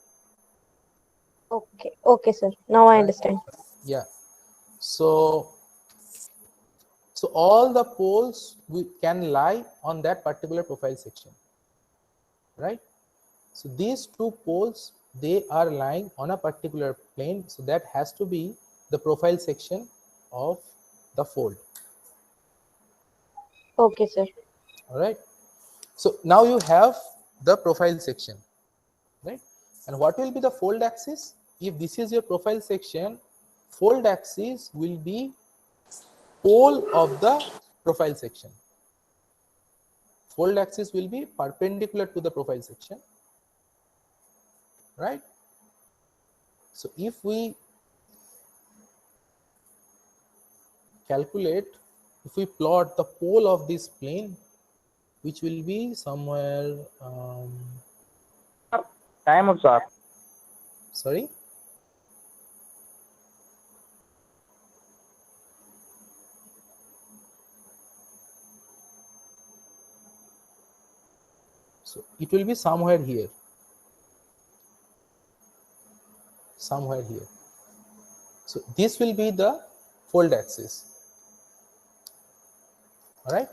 Speaker 9: Okay. Okay, sir. Now I
Speaker 2: Right.
Speaker 9: understand.
Speaker 2: Yeah. So all the poles can lie on that particular profile section, right? So these two poles, they are lying on a particular plane, so that has to be the profile section of the fold.
Speaker 9: Okay, sir.
Speaker 2: All right. So now you have the profile section, right? And what will be the fold axis? If this is your profile section, fold axis will be pole of the profile section. Fold axis will be perpendicular to the profile section, right? So if we calculate, if we plot the pole of this plane, which will be somewhere,
Speaker 6: Time up, sir.
Speaker 2: sorry, so it will be somewhere here, somewhere here. So this will be the fold axis. All right.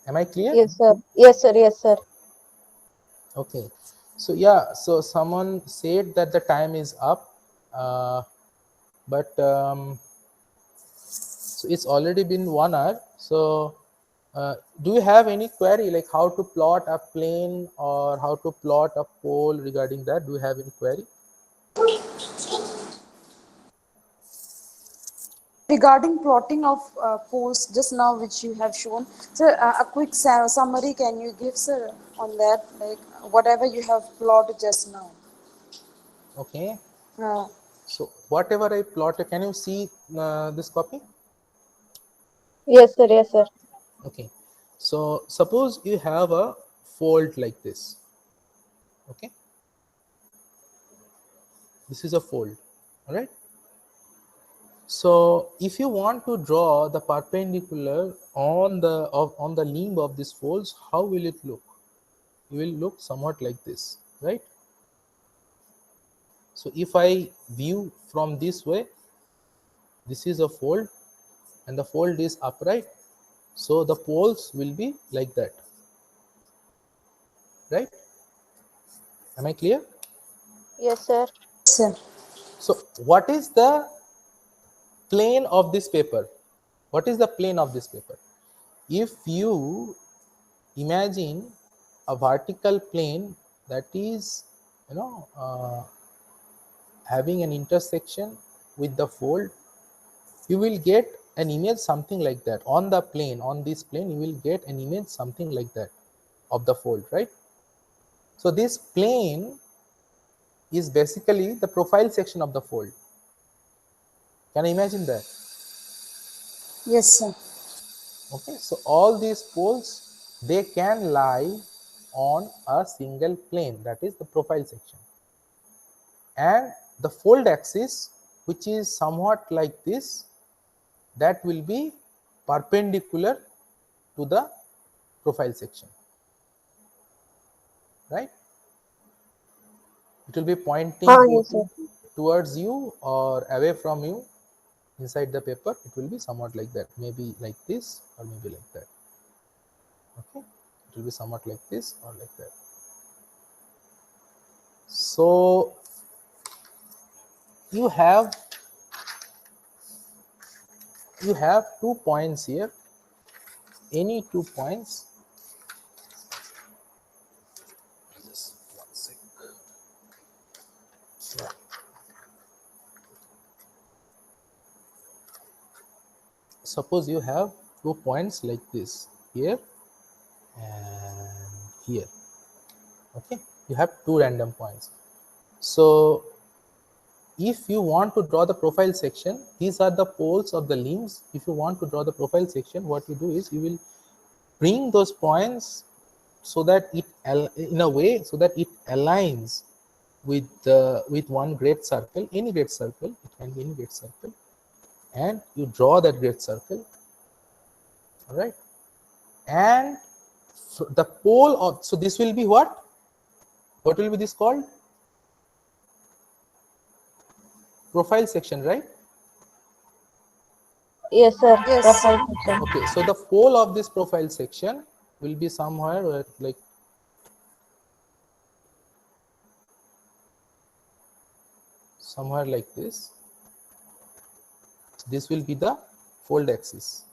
Speaker 2: Am I clear?
Speaker 9: Yes, sir. Yes, sir. Yes, sir.
Speaker 2: Okay. So yeah, so someone said that the time is up, but so it's already been 1 hour. So do you have any query, like how to plot a plane or how to plot a pole regarding that? Do you have any query?
Speaker 1: Regarding plotting of poles just now which you have shown, so a quick summary can you give, sir, on that, like whatever you have plotted just now?
Speaker 2: Okay.
Speaker 1: uh,
Speaker 2: So whatever I plotted, can you see this copy?
Speaker 9: Yes, sir. Yes, sir.
Speaker 2: Okay. So suppose you have a fold like this. Okay. This is a fold. All right. So if you want to draw the perpendicular on the limb of these folds, how will it look? It will look somewhat like this, right? So if I view from this way, this is a fold and the fold is upright, so the poles will be like that, right? Am I clear?
Speaker 9: Yes, sir.
Speaker 1: sir.
Speaker 2: So what is the plane of this paper? What is the plane of this paper? If you imagine a vertical plane that is, having an intersection with the fold, you will get an image something like that. On the plane, on this plane, you will get an image something like that of the fold, right? So this plane is basically the profile section of the fold. Can you imagine that?
Speaker 1: Yes, sir.
Speaker 2: Okay, so all these poles, they can lie on a single plane, that is the profile section. And the fold axis, which is somewhat like this, that will be perpendicular to the profile section, right? It will be pointing
Speaker 9: Yes, sir.
Speaker 2: towards you or away from you. Inside the paper, it will be somewhat like that, maybe like this or maybe like that. Okay, it will be somewhat like this or like that. So you have 2 points here, any 2 points. Just 1 sec. Yeah. Suppose you have 2 points like this, here and here. Okay, you have 2 random points. So if you want to draw the profile section, these are the poles of the limbs. If you want to draw the profile section, what you do is you will bring those points so that it in a way so that it aligns with one great circle, any great circle, it can be any great circle, and you draw that great circle. All right, and so the pole of, so this will be what will be this called? Profile section, right?
Speaker 9: Yes, sir.
Speaker 1: Yes.
Speaker 9: Profile section.
Speaker 2: Okay, so the pole of this profile section will be somewhere where, like, somewhere like this. This will be the fold axis.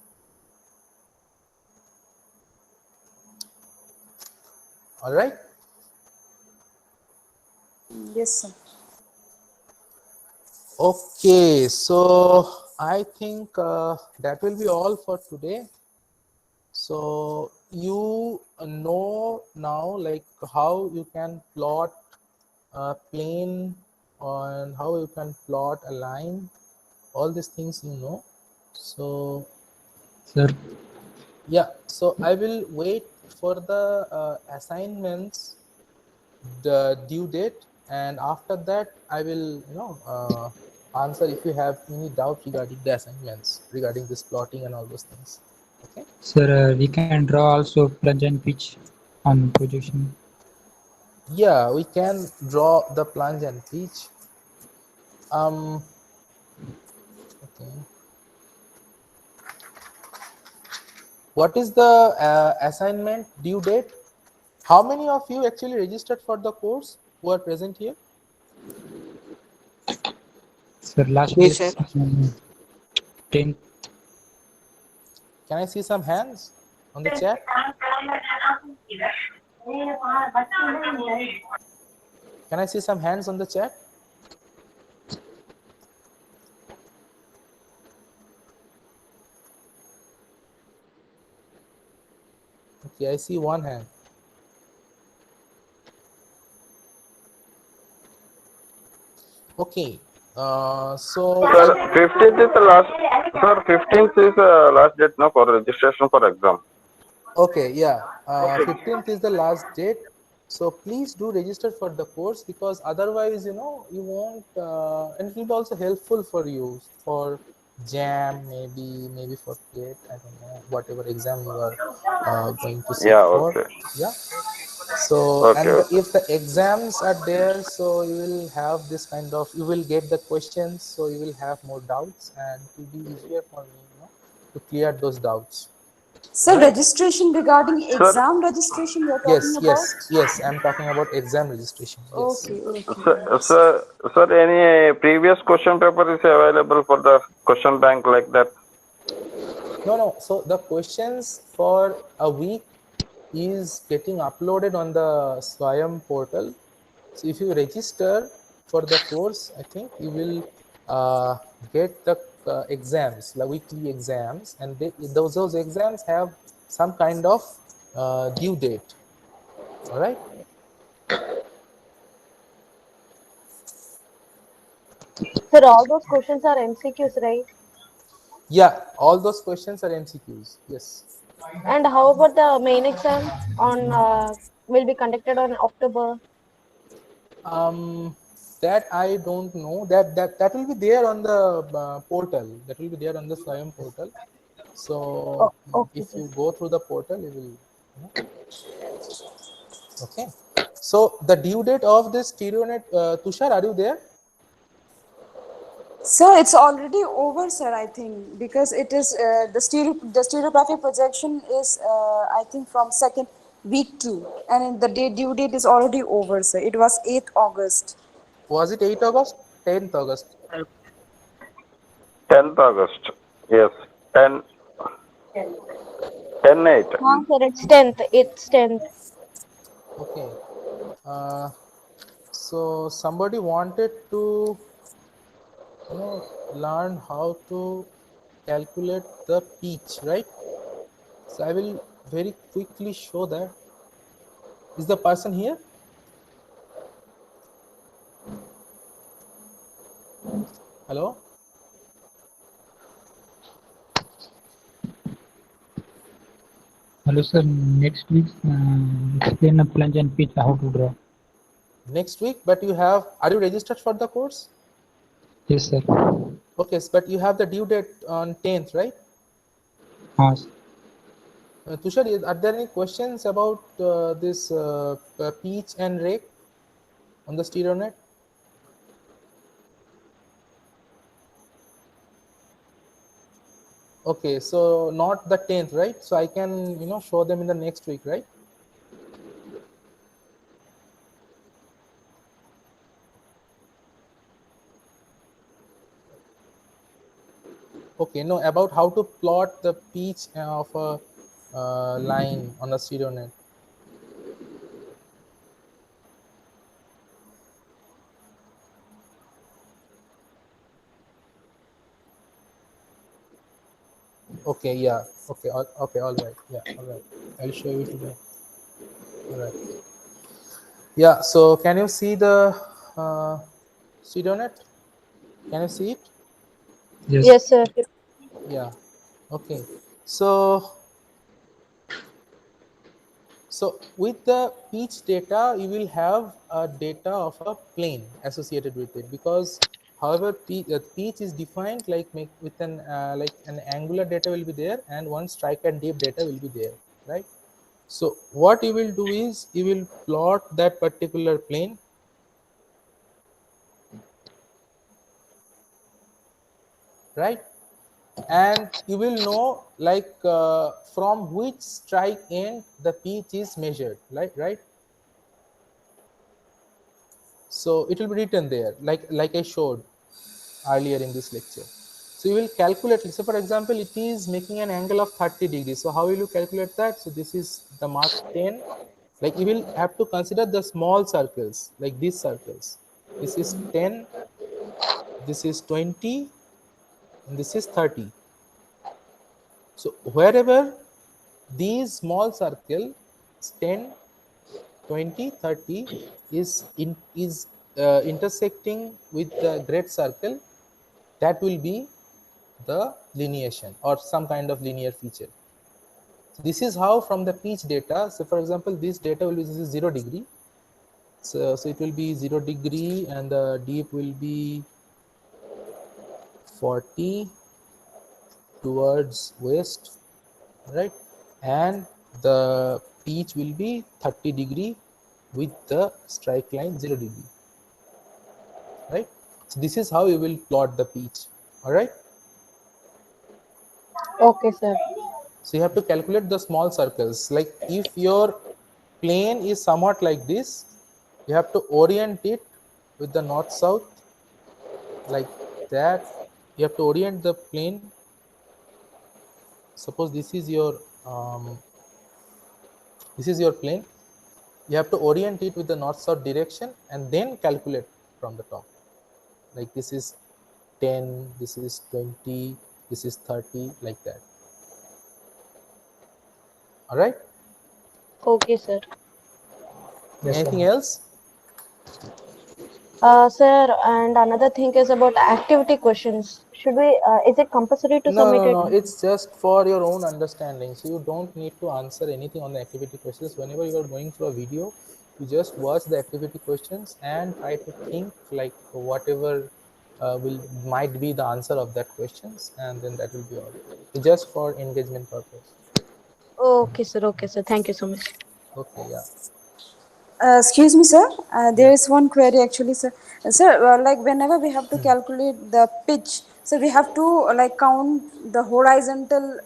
Speaker 2: All right.
Speaker 1: Yes, sir.
Speaker 2: Okay, so I think that will be all for today. So you know now, like, how you can plot a plane and how you can plot a line. All these things you know. So
Speaker 3: Sir,
Speaker 2: yeah, so I will wait for the assignments, the due date, and after that I will answer if you have any doubt regarding the assignments regarding this plotting and all those things. Okay.
Speaker 3: sir, we can draw also plunge and pitch on projection.
Speaker 2: Yeah, we can draw the plunge and pitch. Okay. What is the assignment due date? How many of you actually registered for the course who are present here?
Speaker 3: Sir, last
Speaker 5: Me,
Speaker 3: date
Speaker 5: sir.
Speaker 3: 10th.
Speaker 2: Can I see some hands on the chat? Can I see some hands on the chat? Okay, I see one hand. Okay, so
Speaker 6: Sir, 15th is the last. Sir, 15th is the last date now for registration for exam.
Speaker 2: okay, yeah, 15th is the last date. So please do register for the course, because otherwise, you won't, and it will be also helpful for you for jam, maybe for gate, I don't know, whatever exam you are going to sit
Speaker 6: Yeah,
Speaker 2: for.
Speaker 6: okay.
Speaker 2: Yeah. So,
Speaker 6: Okay,
Speaker 2: and
Speaker 6: okay.
Speaker 2: if the exams are there, so you will have this kind of, you will get the questions, so you will have more doubts, and it will be easier for me, to clear those doubts.
Speaker 1: Sir,
Speaker 2: Right?
Speaker 1: registration regarding
Speaker 6: Sir,
Speaker 1: exam registration you're talking
Speaker 2: Yes,
Speaker 1: about?
Speaker 2: yes. I'm talking about exam registration. Yes.
Speaker 1: Okay, okay.
Speaker 6: sir, any previous question paper is available for the question bank like that?
Speaker 2: No. So the questions for a week is getting uploaded on the Swayam portal. So if you register for the course, I think you will get the exams, the weekly exams, and those exams have some kind of due date. All right.
Speaker 9: Sir, all those questions are MCQs, right?
Speaker 2: Yeah, all those questions are MCQs. Yes.
Speaker 9: And how about the main exam on will be conducted on October?
Speaker 2: That I don't know. That will be there on the portal. That will be there on the Swayam portal. So
Speaker 9: Oh, okay,
Speaker 2: if
Speaker 9: sir.
Speaker 2: you go through the portal, you will. Okay. So the due date of this StereoNet, Tushar, are you there?
Speaker 1: Sir, it's already over, sir, I think, because it is the stereographic projection is I think from second week 2, and the due date is already over, sir. It was 8th August.
Speaker 2: Was it 8 August? 10th August?
Speaker 6: 10th August. Yes, 10, 10/8.
Speaker 9: Sir, it's 10th. It's 10th.
Speaker 2: Okay. Uh, so somebody wanted to, learn how to calculate the pitch, right? So I will very quickly show that. Is the person here? Hello?
Speaker 3: Hello, sir. Next week, explain a plunge and pitch how to draw.
Speaker 2: Next week, but are you registered for the course?
Speaker 3: Yes, sir.
Speaker 2: Okay, but you have the due date on 10th, right?
Speaker 3: Yes.
Speaker 2: Tushar, are there any questions about this pitch and rake on the stereonet? Okay, so not the 10th, right? So I can, show them in the next week, right? Okay, no, about how to plot the pitch of a line on a stereonet. Okay, yeah. Okay, okay, all right. Yeah, all right. I'll show you today. All right. Yeah, so can you see the stereonet? Can you see it?
Speaker 3: Yes.
Speaker 9: Yes, sir.
Speaker 2: Yeah. Okay. So with the pitch data, you will have a data of a plane associated with it, because however pitch is defined with an like an angular data will be there, and one strike and dip data will be there, right? So what you will do is you will plot that particular plane, right? And you will know from which strike end the pitch is measured, right? So it will be written there, like I showed earlier in this lecture. So you will calculate. So for example, it is making an angle of 30 degrees. So how will you calculate that? So this is the mark 10. Like you will have to consider the small circles, like these circles. This is 10, this is 20, and this is 30. So wherever these small circle 10, 20, 30 is intersecting with the great circle, that will be the lineation or some kind of linear feature. So this is how from the pitch data. So for example, this data will be, this is 0 degree. So it will be 0 degree, and the deep will be 40 towards west, right? And the pitch will be 30 degree with the strike line 0 degree, right? So this is how you will plot the pitch. All right.
Speaker 9: Okay, sir.
Speaker 2: So you have to calculate the small circles. Like if your plane is somewhat like this, you have to orient it with the north south like that. You have to orient the plane. Suppose this is your plane. You have to orient it with the north south direction and then calculate from the top. Like this is 10, this is 20, this is 30, like that. All right.
Speaker 9: Okay, sir.
Speaker 3: Yes,
Speaker 2: Anything
Speaker 3: sir.
Speaker 2: else?
Speaker 9: Sir, and another thing is about activity questions. Should we, is it compulsory to
Speaker 2: No,
Speaker 9: submit
Speaker 2: no,
Speaker 9: it?
Speaker 2: no. It's just for your own understanding. So you don't need to answer anything on the activity questions. Whenever you are going through a video, you just watch the activity questions and try to think like whatever might be the answer of that questions, and then that will be all. So just for engagement purpose.
Speaker 9: Okay, sir. Okay, sir. Thank you so much.
Speaker 2: Okay, yeah,
Speaker 1: Excuse me, sir. There
Speaker 2: yeah.
Speaker 1: is one query actually, sir. Sir, like whenever we have to calculate the pitch, so we have to count the horizontal,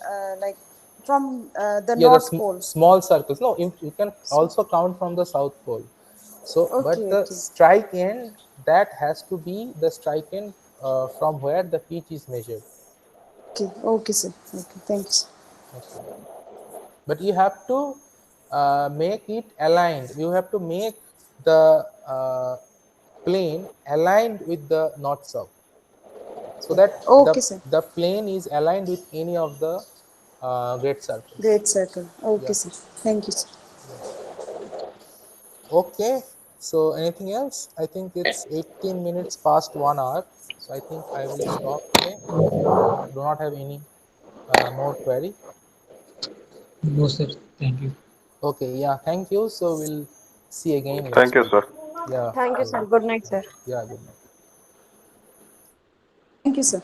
Speaker 1: from the
Speaker 2: Yeah, the
Speaker 1: north pole.
Speaker 2: small circles. No, you can
Speaker 1: So,
Speaker 2: also count from the south pole. So, but
Speaker 1: okay,
Speaker 2: the
Speaker 1: okay,
Speaker 2: strike end, that has to be the strike end from where the pitch is measured.
Speaker 1: okay, okay, sir. Okay, thanks.
Speaker 2: Okay, but you have to make it aligned. You have to make the plane aligned with the north south, so that
Speaker 1: Okay, sir.
Speaker 2: the plane is aligned with any of the great circles.
Speaker 1: Great circle. Okay,
Speaker 2: Yeah,
Speaker 1: sir. Thank you, sir.
Speaker 2: yeah. Okay, so anything else? I think it's 18 minutes past 1 hour, so I think I will stop today if you do not have any more query.
Speaker 3: No, sir. Thank you.
Speaker 2: Okay, yeah, thank you. So we'll see again
Speaker 6: Thank
Speaker 2: next
Speaker 6: you,
Speaker 2: week.
Speaker 6: sir.
Speaker 2: Yeah.
Speaker 9: Thank you, sir. Good night, sir.
Speaker 2: Yeah, good night.
Speaker 1: Thank you, sir.